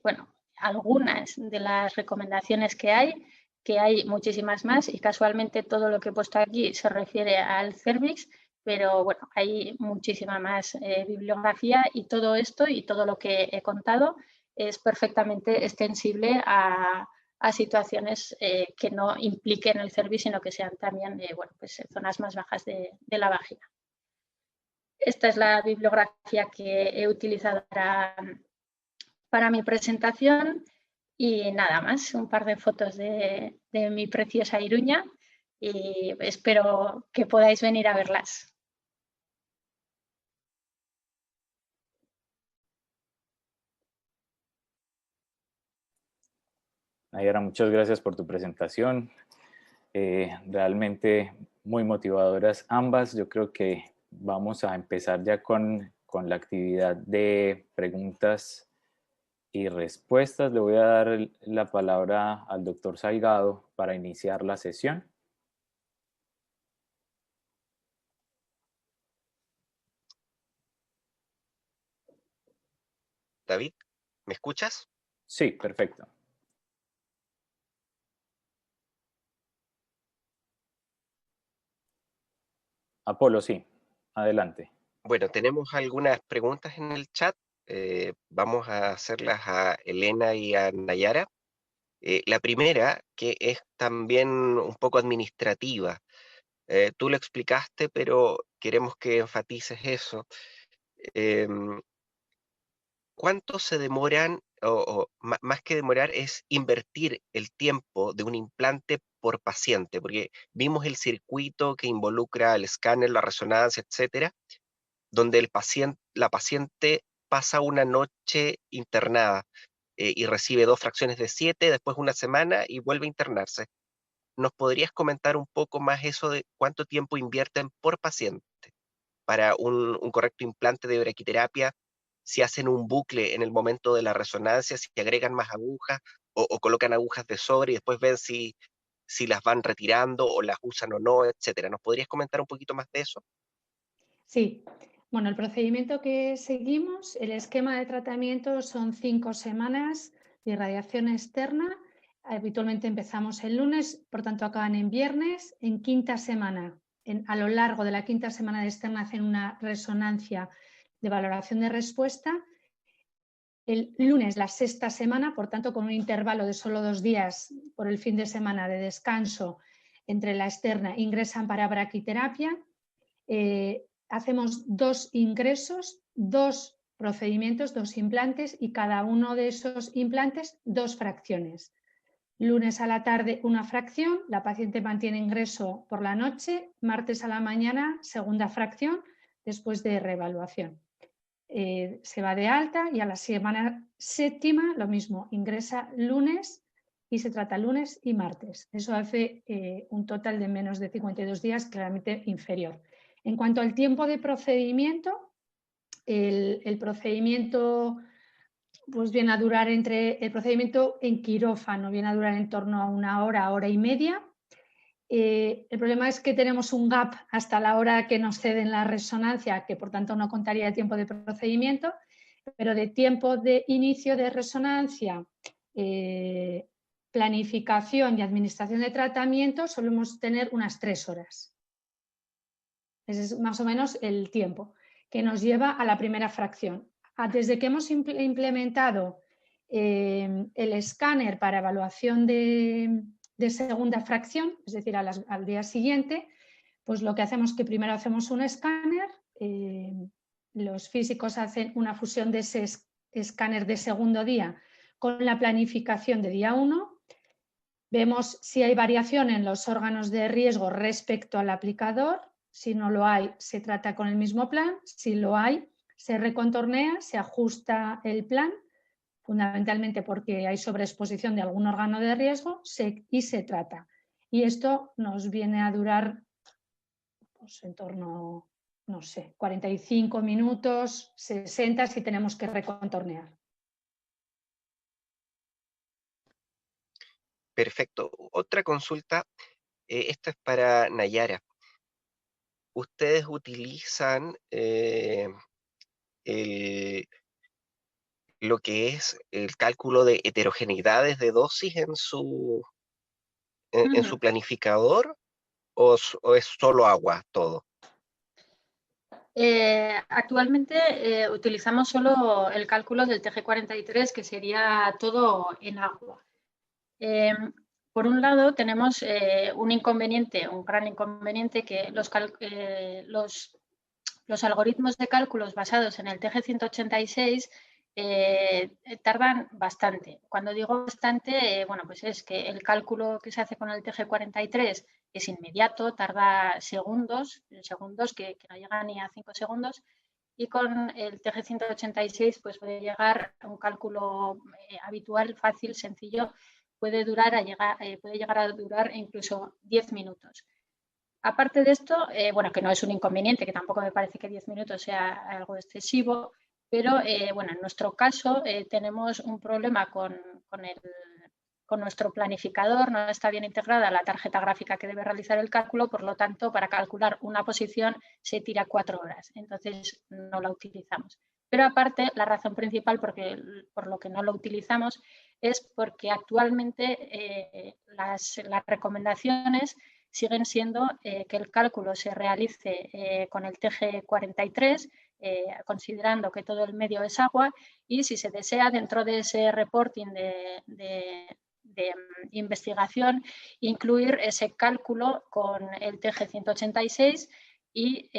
bueno, algunas de las recomendaciones que hay muchísimas más, y casualmente todo lo que he puesto aquí se refiere al cervix, pero bueno, hay muchísima más bibliografía, y todo esto y todo lo que he contado es perfectamente extensible a situaciones que no impliquen el cervix, sino que sean también bueno, pues, zonas más bajas de la vagina. Esta es la bibliografía que he utilizado para mi presentación, y nada más, un par de fotos de mi preciosa Iruña, y espero que podáis venir a verlas. Nayara, muchas gracias por tu presentación. Realmente muy motivadoras ambas. Yo creo que vamos a empezar ya con la actividad de preguntas y respuestas. Le voy a dar la palabra al doctor Salgado para iniciar la sesión. David, ¿me escuchas? Sí, perfecto. Apolo, sí. Adelante. Bueno, tenemos algunas preguntas en el chat. Vamos a hacerlas a Elena y a Nayara. La primera, que es también un poco administrativa. Tú lo explicaste, pero queremos que enfatices eso. ¿Cuánto se demoran, más que demorar, es invertir el tiempo de un implante por paciente? Porque vimos el circuito que involucra el escáner, la resonancia, etcétera, donde la paciente pasa una noche internada y recibe 2 fracciones de 7, después una semana y vuelve a internarse. ¿Nos podrías comentar un poco más eso de cuánto tiempo invierten por paciente para un correcto implante de braquiterapia? Si hacen un bucle en el momento de la resonancia, si agregan más agujas o colocan agujas de sobre y después ven si las van retirando o las usan o no, etcétera. ¿Nos podrías comentar un poquito más de eso? Sí, bueno, el procedimiento que seguimos, el esquema de tratamiento son 5 semanas de irradiación externa. Habitualmente empezamos el lunes, por tanto acaban en viernes. En quinta semana, a lo largo de la quinta semana de externa, hacen una resonancia de valoración de respuesta. El lunes, la sexta semana, por tanto con un intervalo de solo 2 días por el fin de semana de descanso entre la externa, ingresan para braquiterapia. Hacemos 2 ingresos, 2 procedimientos, 2 implantes, y cada uno de esos implantes 2 fracciones. Lunes a la tarde una fracción, la paciente mantiene ingreso por la noche, martes a la mañana segunda fracción después de reevaluación. Se va de alta y a la semana séptima lo mismo, ingresa lunes y se trata lunes y martes. Eso hace un total de menos de 52 días, claramente inferior. En cuanto al tiempo de procedimiento, el procedimiento pues viene a durar el procedimiento en quirófano viene a durar en torno a 1 hora, hora y media. El problema es que tenemos un gap hasta la hora que nos ceden la resonancia, que por tanto no contaría el tiempo de procedimiento, pero de tiempo de inicio de resonancia, planificación y administración de tratamiento solemos tener unas 3 horas. Ese es más o menos el tiempo que nos lleva a la primera fracción. Desde que hemos implementado el escáner para evaluación de segunda fracción, es decir, al día siguiente, pues lo que hacemos es que primero hacemos un escáner, los físicos hacen una fusión de ese escáner de segundo día con la planificación de día 1, vemos si hay variación en los órganos de riesgo respecto al aplicador. Si no lo hay, se trata con el mismo plan. Si lo hay, se recontornea, se ajusta el plan, fundamentalmente porque hay sobreexposición de algún órgano de riesgo, y se trata. Y esto nos viene a durar pues, en torno, no sé, 45 minutos, 60 si tenemos que recontornear. Perfecto. Otra consulta, esta es para Nayara. ¿Ustedes utilizan lo que es el cálculo de heterogeneidades de dosis en su planificador o es solo agua todo? Actualmente utilizamos solo el cálculo del TG43, que sería todo en agua. Por un lado, tenemos un inconveniente, un gran inconveniente, que los algoritmos de cálculos basados en el TG186 tardan bastante. Cuando digo bastante, bueno, pues es que el cálculo que se hace con el TG43 es inmediato, tarda segundos que no llegan ni a 5 segundos, y con el TG186 pues puede llegar a un cálculo habitual, fácil, sencillo, puede llegar a durar incluso 10 minutos. Aparte de esto, bueno, que no es un inconveniente, que tampoco me parece que 10 minutos sea algo excesivo, pero bueno, en nuestro caso tenemos un problema con nuestro planificador, no está bien integrada la tarjeta gráfica que debe realizar el cálculo, por lo tanto, para calcular una posición se tira 4 horas, entonces no la utilizamos. Pero aparte, la razón principal por lo que no lo utilizamos es porque actualmente las recomendaciones siguen siendo que el cálculo se realice con el TG43, considerando que todo el medio es agua, y si se desea, dentro de ese reporting de investigación, incluir ese cálculo con el TG186 y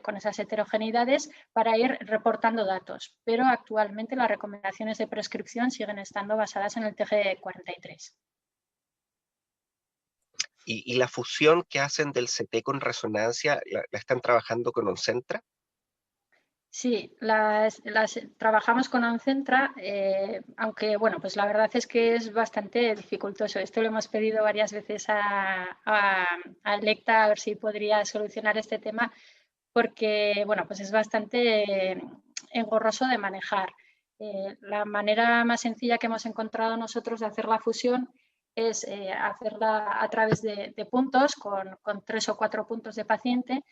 con esas heterogeneidades para ir reportando datos. Pero actualmente las recomendaciones de prescripción siguen estando basadas en el TG43. ¿Y la fusión que hacen del CT con resonancia, la están trabajando con Oncentra? Sí, trabajamos con Oncentra, aunque bueno, pues la verdad es que es bastante dificultoso. Esto lo hemos pedido varias veces a Electa a ver si podría solucionar este tema, porque bueno, pues es bastante engorroso de manejar. La manera más sencilla que hemos encontrado nosotros de hacer la fusión es hacerla a través de puntos con 3 o 4 puntos de paciente.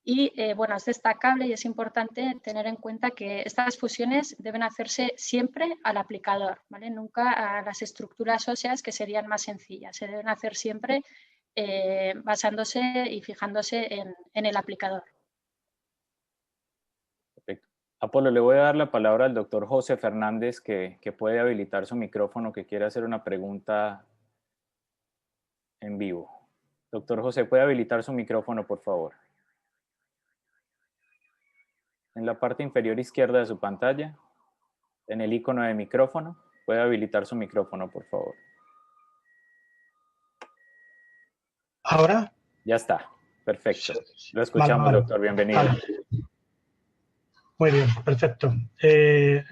Y bueno, es destacable y es importante tener en cuenta que estas fusiones deben hacerse siempre al aplicador, ¿vale? Nunca a las estructuras óseas, que serían más sencillas. Se deben hacer siempre basándose y fijándose en el aplicador. Perfecto. Apolo, le voy a dar la palabra al doctor José Fernández, que puede habilitar su micrófono, que quiere hacer una pregunta en vivo. Doctor José, ¿puede habilitar su micrófono, por favor? En la parte inferior izquierda de su pantalla, en el icono de micrófono, puede habilitar su micrófono, por favor. ¿Ahora? Ya está, perfecto. Lo escuchamos, vale. doctor, bienvenido. Vale. Muy bien, perfecto.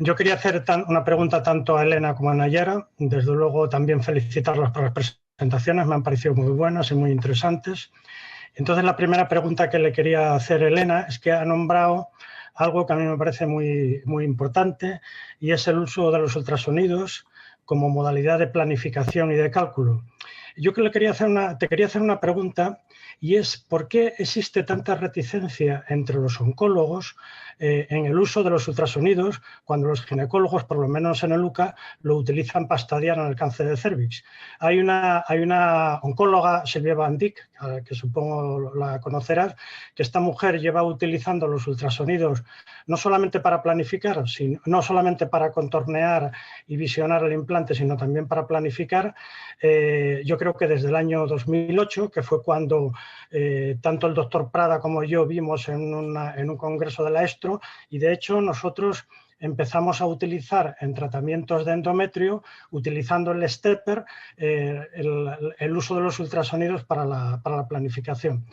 Yo quería hacer una pregunta tanto a Elena como a Nayara. Desde luego también felicitarlos por las presentaciones, me han parecido muy buenas y muy interesantes. Entonces la primera pregunta que le quería hacer a Elena es que ha nombrado algo que a mí me parece muy, muy importante, y es el uso de los ultrasonidos como modalidad de planificación y de cálculo. Yo te quería hacer una pregunta, y es ¿por qué existe tanta reticencia entre los oncólogos en el uso de los ultrasonidos cuando los ginecólogos, por lo menos en el UCA, lo utilizan para estadiar en el cáncer de cervix? Hay una oncóloga, Silvia Van Dijk, que supongo la conocerás, que esta mujer lleva utilizando los ultrasonidos no solamente para planificar, no solamente para contornear y visionar el implante, sino también para planificar. Yo creo que desde el año 2008, que fue cuando tanto el doctor Prada como yo vimos en un congreso de la ESTRO, y de hecho nosotros empezamos a utilizar en tratamientos de endometrio, utilizando el stepper, el uso de los ultrasonidos para la planificación.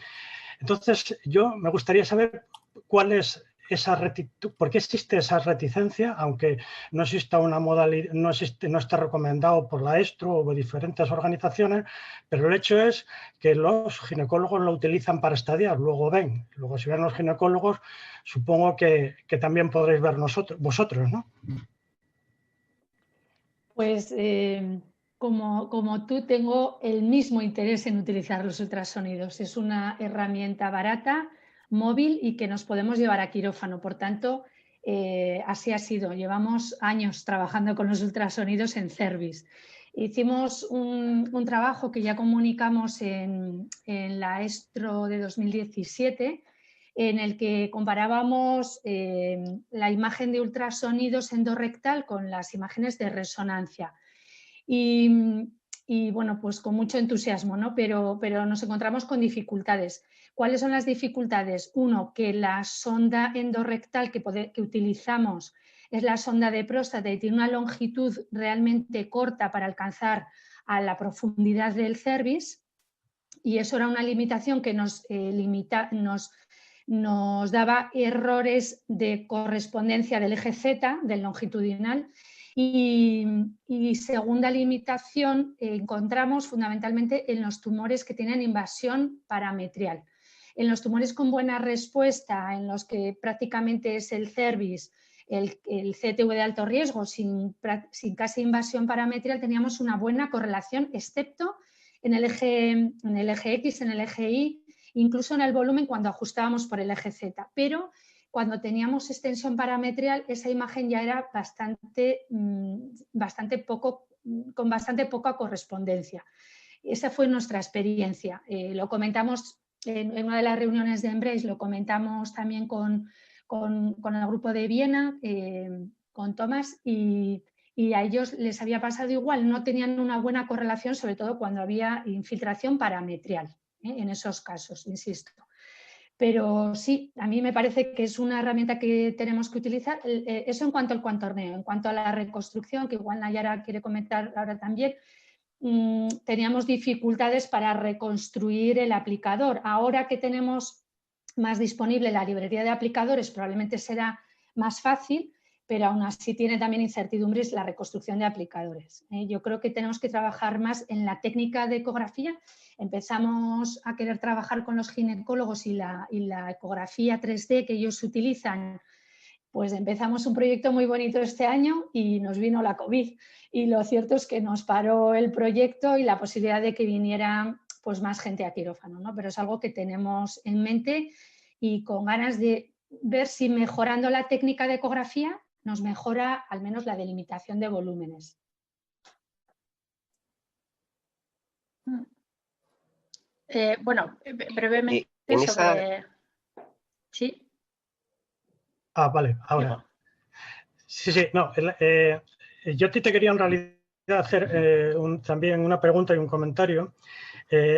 Entonces, yo me gustaría saber cuál es ¿por qué existe esa reticencia, aunque no exista una modalidad, no está recomendado por la ESTRO o diferentes organizaciones, pero el hecho es que los ginecólogos lo utilizan para estadiar, luego si ven los ginecólogos, supongo que también podréis ver vosotros, ¿no? Pues como tú tengo el mismo interés en utilizar los ultrasonidos. Es una herramienta barata, móvil y que nos podemos llevar a quirófano. Por tanto, así ha sido. Llevamos años trabajando con los ultrasonidos en Cervis. Hicimos un trabajo que ya comunicamos en la ESTRO de 2017, en el que comparábamos la imagen de ultrasonidos endorrectal con las imágenes de resonancia. Y bueno, pues con mucho entusiasmo, ¿no? Pero nos encontramos con dificultades. ¿Cuáles son las dificultades? Uno, que la sonda endorrectal que utilizamos es la sonda de próstata y tiene una longitud realmente corta para alcanzar a la profundidad del cervix, y eso era una limitación que nos daba errores de correspondencia del eje Z, del longitudinal. Y segunda limitación encontramos fundamentalmente en los tumores que tienen invasión parametrial. En los tumores con buena respuesta, en los que prácticamente es el cervix, el CTV de alto riesgo, sin casi invasión parametrial, teníamos una buena correlación, excepto en el eje X, en el eje Y, incluso en el volumen cuando ajustábamos por el eje Z. Pero cuando teníamos extensión parametrial, esa imagen ya era con bastante poca correspondencia. Esa fue nuestra experiencia. Lo comentamos en una de las reuniones de Embrace, lo comentamos también con el grupo de Viena, con Tomás, y a ellos les había pasado igual, no tenían una buena correlación, sobre todo cuando había infiltración parametrial, en esos casos, insisto. Pero sí, a mí me parece que es una herramienta que tenemos que utilizar. Eso en cuanto al contorneo. En cuanto a la reconstrucción, que igual Nayara quiere comentar ahora también, teníamos dificultades para reconstruir el aplicador. Ahora que tenemos más disponible la librería de aplicadores, probablemente será más fácil, pero aún así tiene también incertidumbres la reconstrucción de aplicadores. Yo creo que tenemos que trabajar más en la técnica de ecografía. Empezamos a querer trabajar con los ginecólogos y la ecografía 3D que ellos utilizan. Pues empezamos un proyecto muy bonito este año y nos vino la COVID. Y lo cierto es que nos paró el proyecto y la posibilidad de que viniera pues, más gente a quirófano, ¿no? Pero es algo que tenemos en mente y con ganas de ver si mejorando la técnica de ecografía nos mejora al menos la delimitación de volúmenes. Bueno, brevemente sobre... ¿Sí? Ah, vale, ahora. Sí, no. Yo a ti te quería en realidad hacer también una pregunta y un comentario.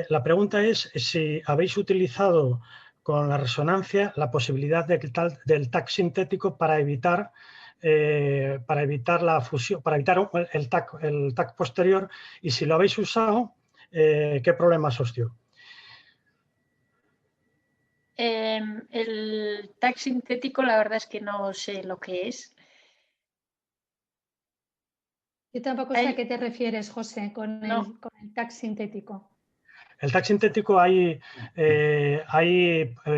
La pregunta es si habéis utilizado con la resonancia la posibilidad del TAC sintético para evitar la fusión, para evitar el TAC posterior, y si lo habéis usado, ¿qué problemas os dio? El TAC sintético, la verdad es que no sé lo que es. Yo tampoco sé a qué te refieres, José, con el TAC sintético. El TAC sintético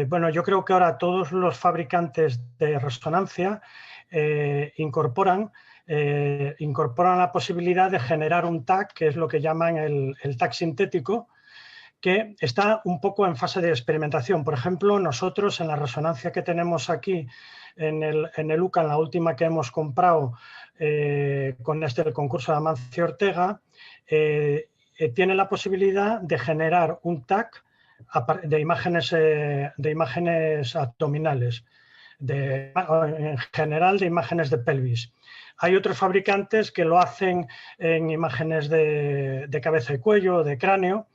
bueno, yo creo que ahora todos los fabricantes de resonancia incorporan la posibilidad de generar un TAC, que es lo que llaman el TAC sintético, que está un poco en fase de experimentación. Por ejemplo, nosotros en la resonancia que tenemos aquí en el UCA, en la última que hemos comprado con el concurso de Amancio Ortega, tiene la posibilidad de generar un TAC de imágenes abdominales, en general de imágenes de pelvis. Hay otros fabricantes que lo hacen en imágenes de cabeza y cuello, de cráneo,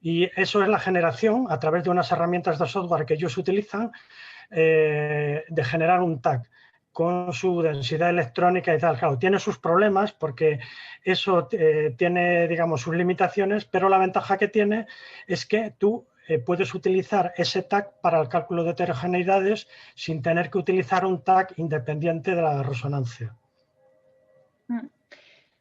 y eso es la generación, a través de unas herramientas de software que ellos utilizan, de generar un TAC con su densidad electrónica y tal. Claro, tiene sus problemas porque eso tiene, digamos, sus limitaciones, pero la ventaja que tiene es que tú puedes utilizar ese TAC para el cálculo de heterogeneidades sin tener que utilizar un TAC independiente de la resonancia.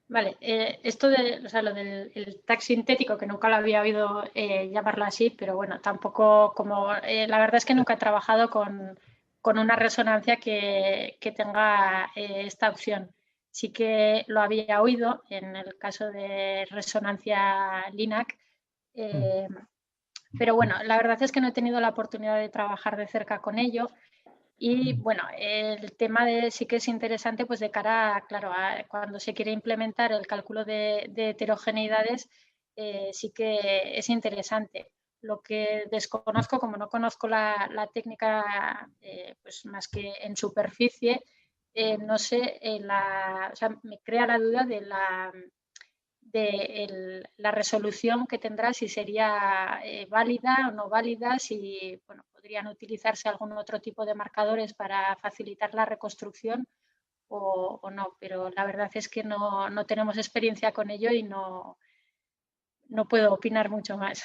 Vale, esto de, o sea, lo del TAC sintético, que nunca lo había oído llamarlo así, pero bueno, tampoco como, la verdad es que nunca he trabajado con una resonancia que tenga esta opción. Sí que lo había oído en el caso de resonancia LINAC, pero bueno, la verdad es que no he tenido la oportunidad de trabajar de cerca con ello. Y bueno, el tema sí que es interesante pues de cara, claro, a cuando se quiere implementar el cálculo de heterogeneidades, sí que es interesante. Lo que desconozco, como no conozco la técnica pues más que en superficie, no sé, o sea, me crea la duda de la resolución que tendrá, si sería válida o no válida, si bueno, podrían utilizarse algún otro tipo de marcadores para facilitar la reconstrucción o no, pero la verdad es que no tenemos experiencia con ello y no puedo opinar mucho más.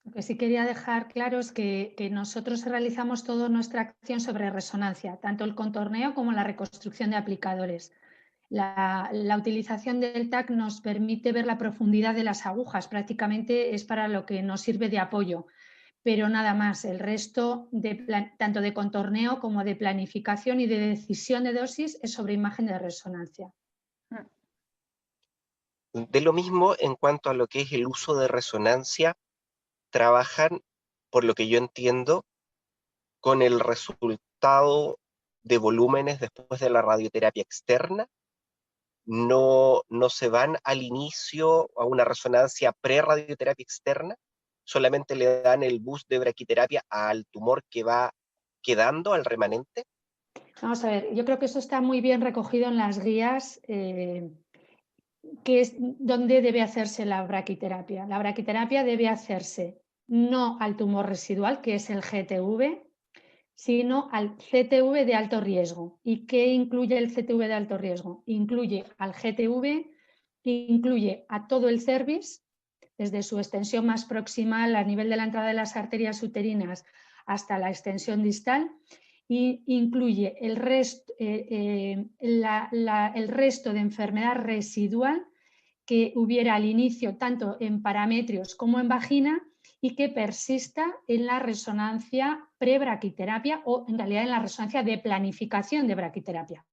Lo que sí quería dejar claro es que nosotros realizamos toda nuestra acción sobre resonancia, tanto el contorneo como la reconstrucción de aplicadores. La utilización del TAC nos permite ver la profundidad de las agujas, prácticamente es para lo que nos sirve de apoyo, pero nada más. El resto, tanto de contorneo como de planificación y de decisión de dosis, es sobre imagen de resonancia. De lo mismo en cuanto a lo que es el uso de resonancia, trabajan, por lo que yo entiendo, con el resultado de volúmenes después de la radioterapia externa. No se van al inicio a una resonancia pre-radioterapia externa, solamente le dan el boost de braquiterapia al tumor que va quedando, al remanente. Vamos a ver, yo creo que eso está muy bien recogido en las guías, que es donde debe hacerse la braquiterapia. La braquiterapia debe hacerse no al tumor residual, que es el GTV, sino al CTV de alto riesgo. ¿Y qué incluye el CTV de alto riesgo? Incluye al GTV, incluye a todo el cervix, desde su extensión más proximal a nivel de la entrada de las arterias uterinas hasta la extensión distal, y incluye el resto de enfermedad residual que hubiera al inicio tanto en parametrios como en vagina y que persista en la resonancia pre-braquiterapia o en realidad en la resonancia de planificación de braquiterapia.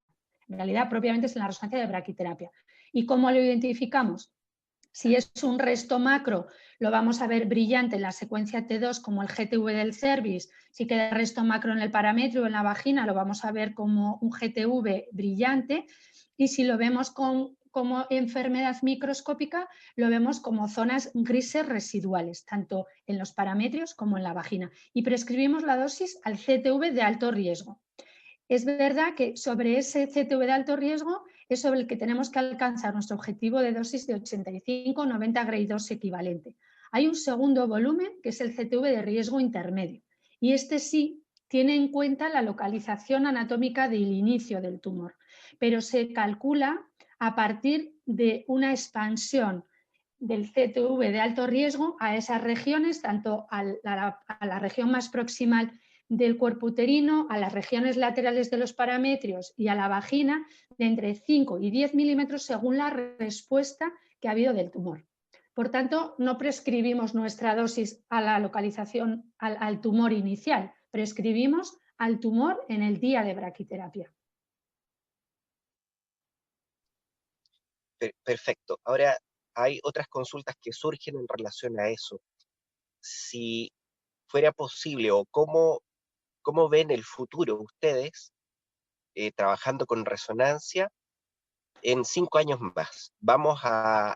En realidad propiamente es en la resonancia de braquiterapia. ¿Y cómo lo identificamos? Si es un resto macro, lo vamos a ver brillante en la secuencia T2 como el GTV del cervix. Si queda resto macro en el parametrio o en la vagina, lo vamos a ver como un GTV brillante. Y si lo vemos como enfermedad microscópica, lo vemos como zonas grises residuales, tanto en los parametrios como en la vagina. Y prescribimos la dosis al CTV de alto riesgo. Es verdad que sobre ese CTV de alto riesgo es sobre el que tenemos que alcanzar nuestro objetivo de dosis de 85 o 90 grade 2 equivalente. Hay un segundo volumen que es el CTV de riesgo intermedio y este sí tiene en cuenta la localización anatómica del inicio del tumor, pero se calcula a partir de una expansión del CTV de alto riesgo a esas regiones, tanto a la región más proximal del cuerpo uterino, a las regiones laterales de los parametrios y a la vagina, de entre 5 y 10 milímetros según la respuesta que ha habido del tumor. Por tanto, no prescribimos nuestra dosis a la localización al tumor inicial, prescribimos al tumor en el día de braquiterapia. Perfecto. Ahora, hay otras consultas que surgen en relación a eso. Si fuera posible o cómo ven el futuro ustedes trabajando con resonancia en 5 años más. ¿Vamos a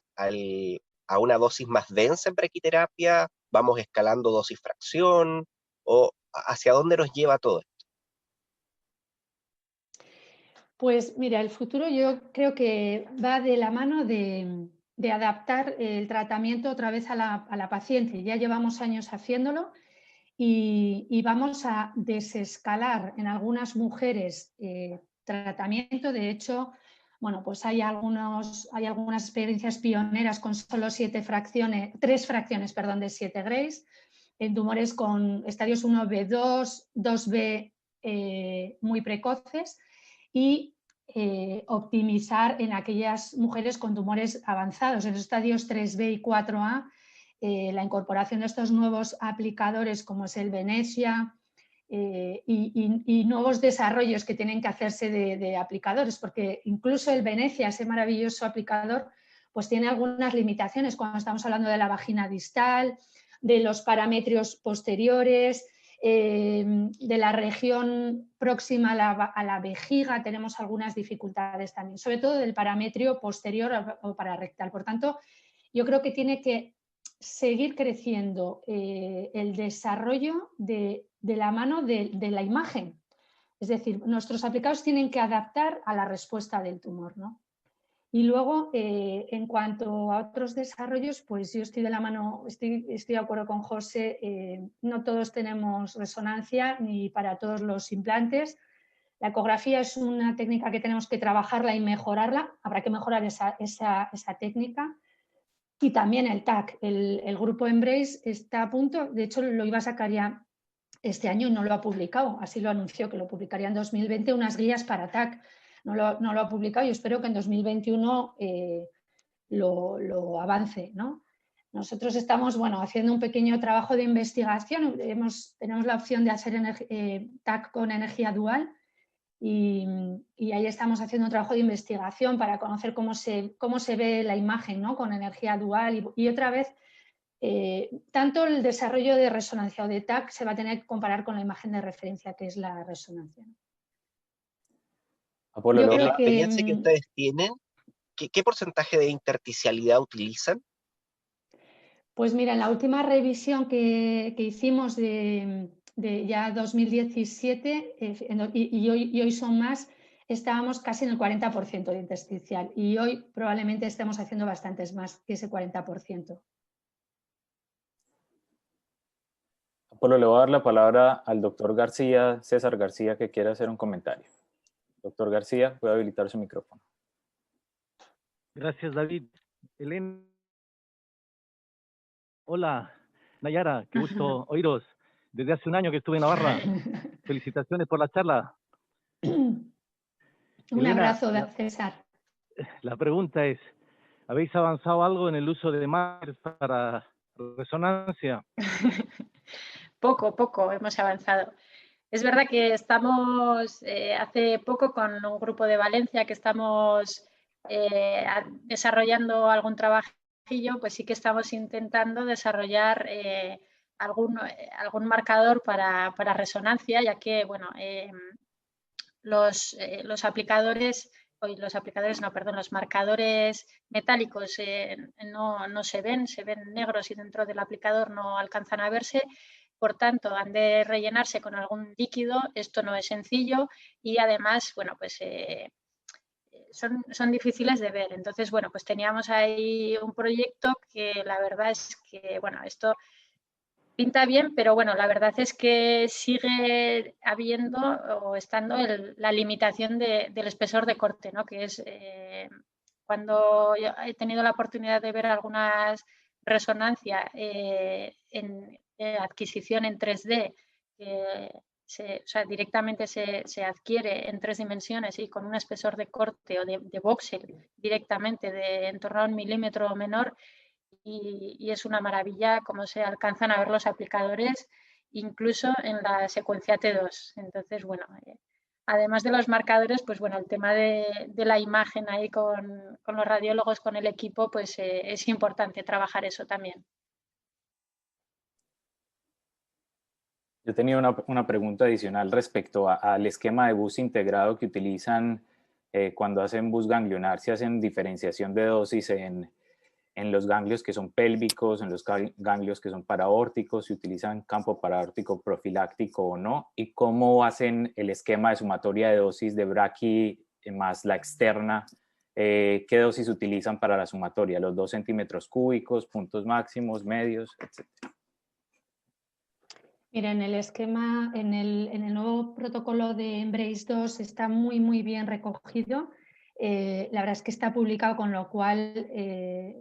una dosis más densa en braquiterapia? ¿Vamos escalando dosis fracción? ¿O hacia dónde nos lleva todo esto? Pues mira, el futuro yo creo que va de la mano de adaptar el tratamiento otra vez a la paciente. Ya llevamos años haciéndolo y vamos a desescalar en algunas mujeres tratamiento. De hecho, bueno, pues hay algunas experiencias pioneras con solo 3 fracciones de 7 Grays, en tumores con estadios 1B2, 2B muy precoces, y optimizar en aquellas mujeres con tumores avanzados, en los estadios 3B y 4A, la incorporación de estos nuevos aplicadores como es el Venecia, y nuevos desarrollos que tienen que hacerse de aplicadores, porque incluso el Venecia, ese maravilloso aplicador, pues tiene algunas limitaciones cuando estamos hablando de la vagina distal, de los parametrios posteriores, de la región próxima a la vejiga, tenemos algunas dificultades también, sobre todo del parametrio posterior o pararectal. Por tanto, yo creo que tiene que seguir creciendo el desarrollo de la mano de la imagen. Es decir, nuestros aplicados tienen que adaptar a la respuesta del tumor, ¿no? Y luego, en cuanto a otros desarrollos, pues yo estoy de la mano, estoy de acuerdo con José, no todos tenemos resonancia ni para todos los implantes. La ecografía es una técnica que tenemos que trabajarla y mejorarla, habrá que mejorar esa técnica. Y también el TAC, el grupo Embrace está a punto, de hecho lo iba a sacar ya este año y no lo ha publicado, así lo anunció, que lo publicaría en 2020, unas guías para TAC. No lo ha publicado y espero que en 2021 lo avance, ¿no? Nosotros estamos haciendo un pequeño trabajo de investigación, tenemos la opción de hacer TAC con energía dual y ahí estamos haciendo un trabajo de investigación para conocer cómo se ve la imagen, ¿no? Con energía dual y otra vez tanto el desarrollo de resonancia o de TAC se va a tener que comparar con la imagen de referencia que es la resonancia. Apolo, en la experiencia que ustedes tienen, ¿qué porcentaje de intersticialidad utilizan? Pues mira, en la última revisión que hicimos de ya 2017 y hoy son más, estábamos casi en el 40% de intersticial y hoy probablemente estemos haciendo bastantes más que ese 40%. Apolo, le voy a dar la palabra al doctor García, César García, que quiere hacer un comentario. Doctor García, puede habilitar su micrófono. Gracias, David. Elena. Hola, Nayara, qué gusto oíros. Desde hace un año que estuve en Navarra. Felicitaciones por la charla. Un Elena, abrazo, César. La pregunta es, ¿habéis avanzado algo en el uso de máquinas para resonancia? Poco hemos avanzado. Es verdad que estamos hace poco con un grupo de Valencia que estamos desarrollando algún trabajillo, pues sí que estamos intentando desarrollar algún marcador para resonancia, ya que bueno, los marcadores metálicos no se ven negros y dentro del aplicador no alcanzan a verse. Por tanto, han de rellenarse con algún líquido. Esto no es sencillo y además, bueno, pues son difíciles de ver. Entonces, bueno, pues teníamos ahí un proyecto que la verdad es que, bueno, esto pinta bien, pero bueno, la verdad es que sigue habiendo o estando la limitación del espesor de corte, ¿no? Que es cuando yo he tenido la oportunidad de ver algunas resonancias en adquisición en 3D, o sea, directamente se adquiere en 3 dimensiones y con un espesor de corte o de voxel directamente de en torno a 1 milímetro o menor, y es una maravilla cómo se alcanzan a ver los aplicadores incluso en la secuencia T2. Entonces, bueno, además de los marcadores, pues bueno, el tema de la imagen ahí con los radiólogos, con el equipo, pues es importante trabajar eso también. Yo tenía una pregunta adicional respecto al esquema de bus integrado que utilizan cuando hacen bus ganglionar, si hacen diferenciación de dosis en los ganglios que son pélvicos, en los ganglios que son paraórticos, si utilizan campo paraórtico profiláctico o no, y cómo hacen el esquema de sumatoria de dosis de braqui más la externa, qué dosis utilizan para la sumatoria, los 2 centímetros cúbicos, puntos máximos, medios, etc. Mira, en el esquema, en el nuevo protocolo de Embrace 2 está muy bien recogido La verdad es que está publicado, con lo cual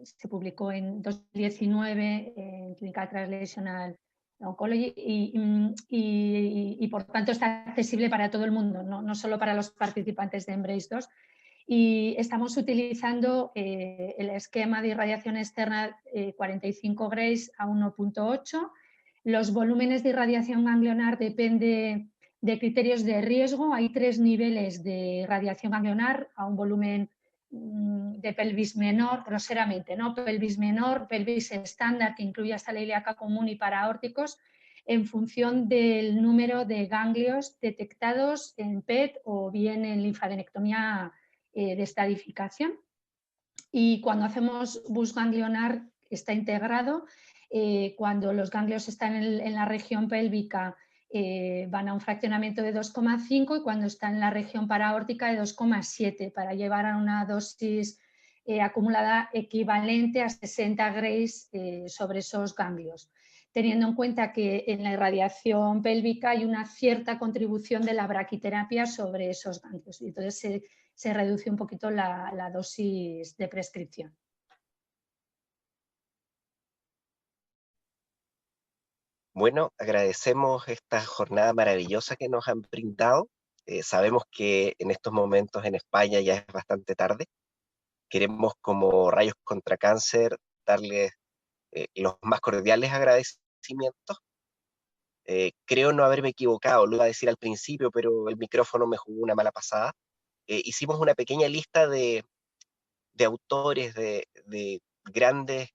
se publicó en 2019 en Clinical Translational Oncology y por tanto está accesible para todo el mundo, no solo para los participantes de EMBRACE 2. Y estamos utilizando el esquema de irradiación externa 45 grays a 1.8. Los volúmenes de irradiación ganglionar dependen de criterios de riesgo. Hay 3 niveles de radiación ganglionar a un volumen de pelvis menor, groseramente, ¿no? Pelvis menor, pelvis estándar, que incluye hasta la ilíaca común y paraórticos, en función del número de ganglios detectados en PET o bien en linfadenectomía de estadificación. Y cuando hacemos bus ganglionar está integrado. Cuando los ganglios están en la región pélvica van a un fraccionamiento de 2,5 y cuando está en la región paraórtica de 2,7 para llevar a una dosis acumulada equivalente a 60 grays sobre esos ganglios, teniendo en cuenta que en la irradiación pélvica hay una cierta contribución de la braquiterapia sobre esos ganglios. Y entonces se reduce un poquito la dosis de prescripción. Bueno, agradecemos esta jornada maravillosa que nos han brindado. Sabemos que en estos momentos en España ya es bastante tarde. Queremos, como Rayos contra Cáncer, darles los más cordiales agradecimientos. Creo no haberme equivocado, lo iba a decir al principio, pero el micrófono me jugó una mala pasada. Hicimos una pequeña lista de autores, de grandes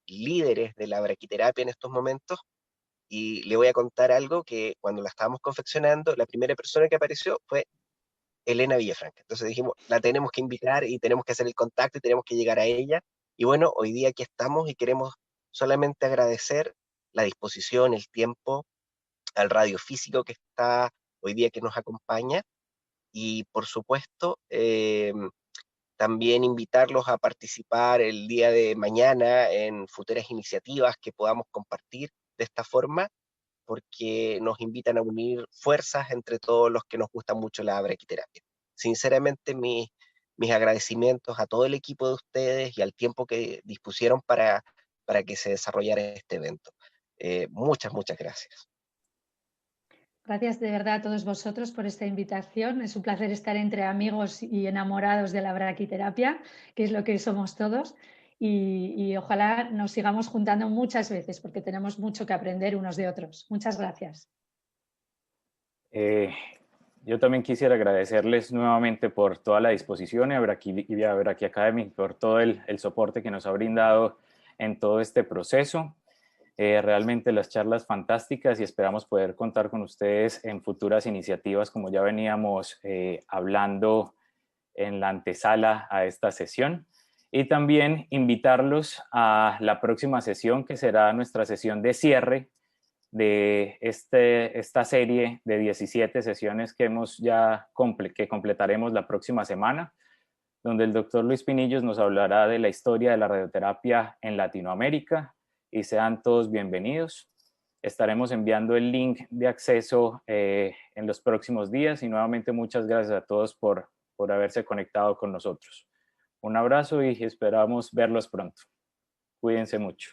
líderes de la braquiterapia en estos momentos, y le voy a contar algo que cuando la estábamos confeccionando, la primera persona que apareció fue Elena Villafranca. Entonces dijimos, la tenemos que invitar y tenemos que hacer el contacto y tenemos que llegar a ella. Y bueno, hoy día aquí estamos y queremos solamente agradecer la disposición, el tiempo, al radiofísico que está hoy día que nos acompaña, y por supuesto también invitarlos a participar el día de mañana en futuras iniciativas que podamos compartir de esta forma, porque nos invitan a unir fuerzas entre todos los que nos gusta mucho la braquiterapia. Sinceramente, mis agradecimientos a todo el equipo de ustedes y al tiempo que dispusieron para que se desarrollara este evento. Muchas gracias. Gracias de verdad a todos vosotros por esta invitación. Es un placer estar entre amigos y enamorados de la braquiterapia, que es lo que somos todos. Y ojalá nos sigamos juntando muchas veces porque tenemos mucho que aprender unos de otros. Muchas gracias. Yo también quisiera agradecerles nuevamente por toda la disposición y a Braqui Academy por todo el soporte que nos ha brindado en todo este proceso. Realmente las charlas fantásticas y esperamos poder contar con ustedes en futuras iniciativas, como ya veníamos hablando en la antesala a esta sesión. Y también invitarlos a la próxima sesión, que será nuestra sesión de cierre de esta serie de 17 sesiones que completaremos la próxima semana, donde el doctor Luis Pinillos nos hablará de la historia de la radioterapia en Latinoamérica, y sean todos bienvenidos. Estaremos enviando el link de acceso en los próximos días, y nuevamente muchas gracias a todos por haberse conectado con nosotros. Un abrazo y esperamos verlos pronto. Cuídense mucho.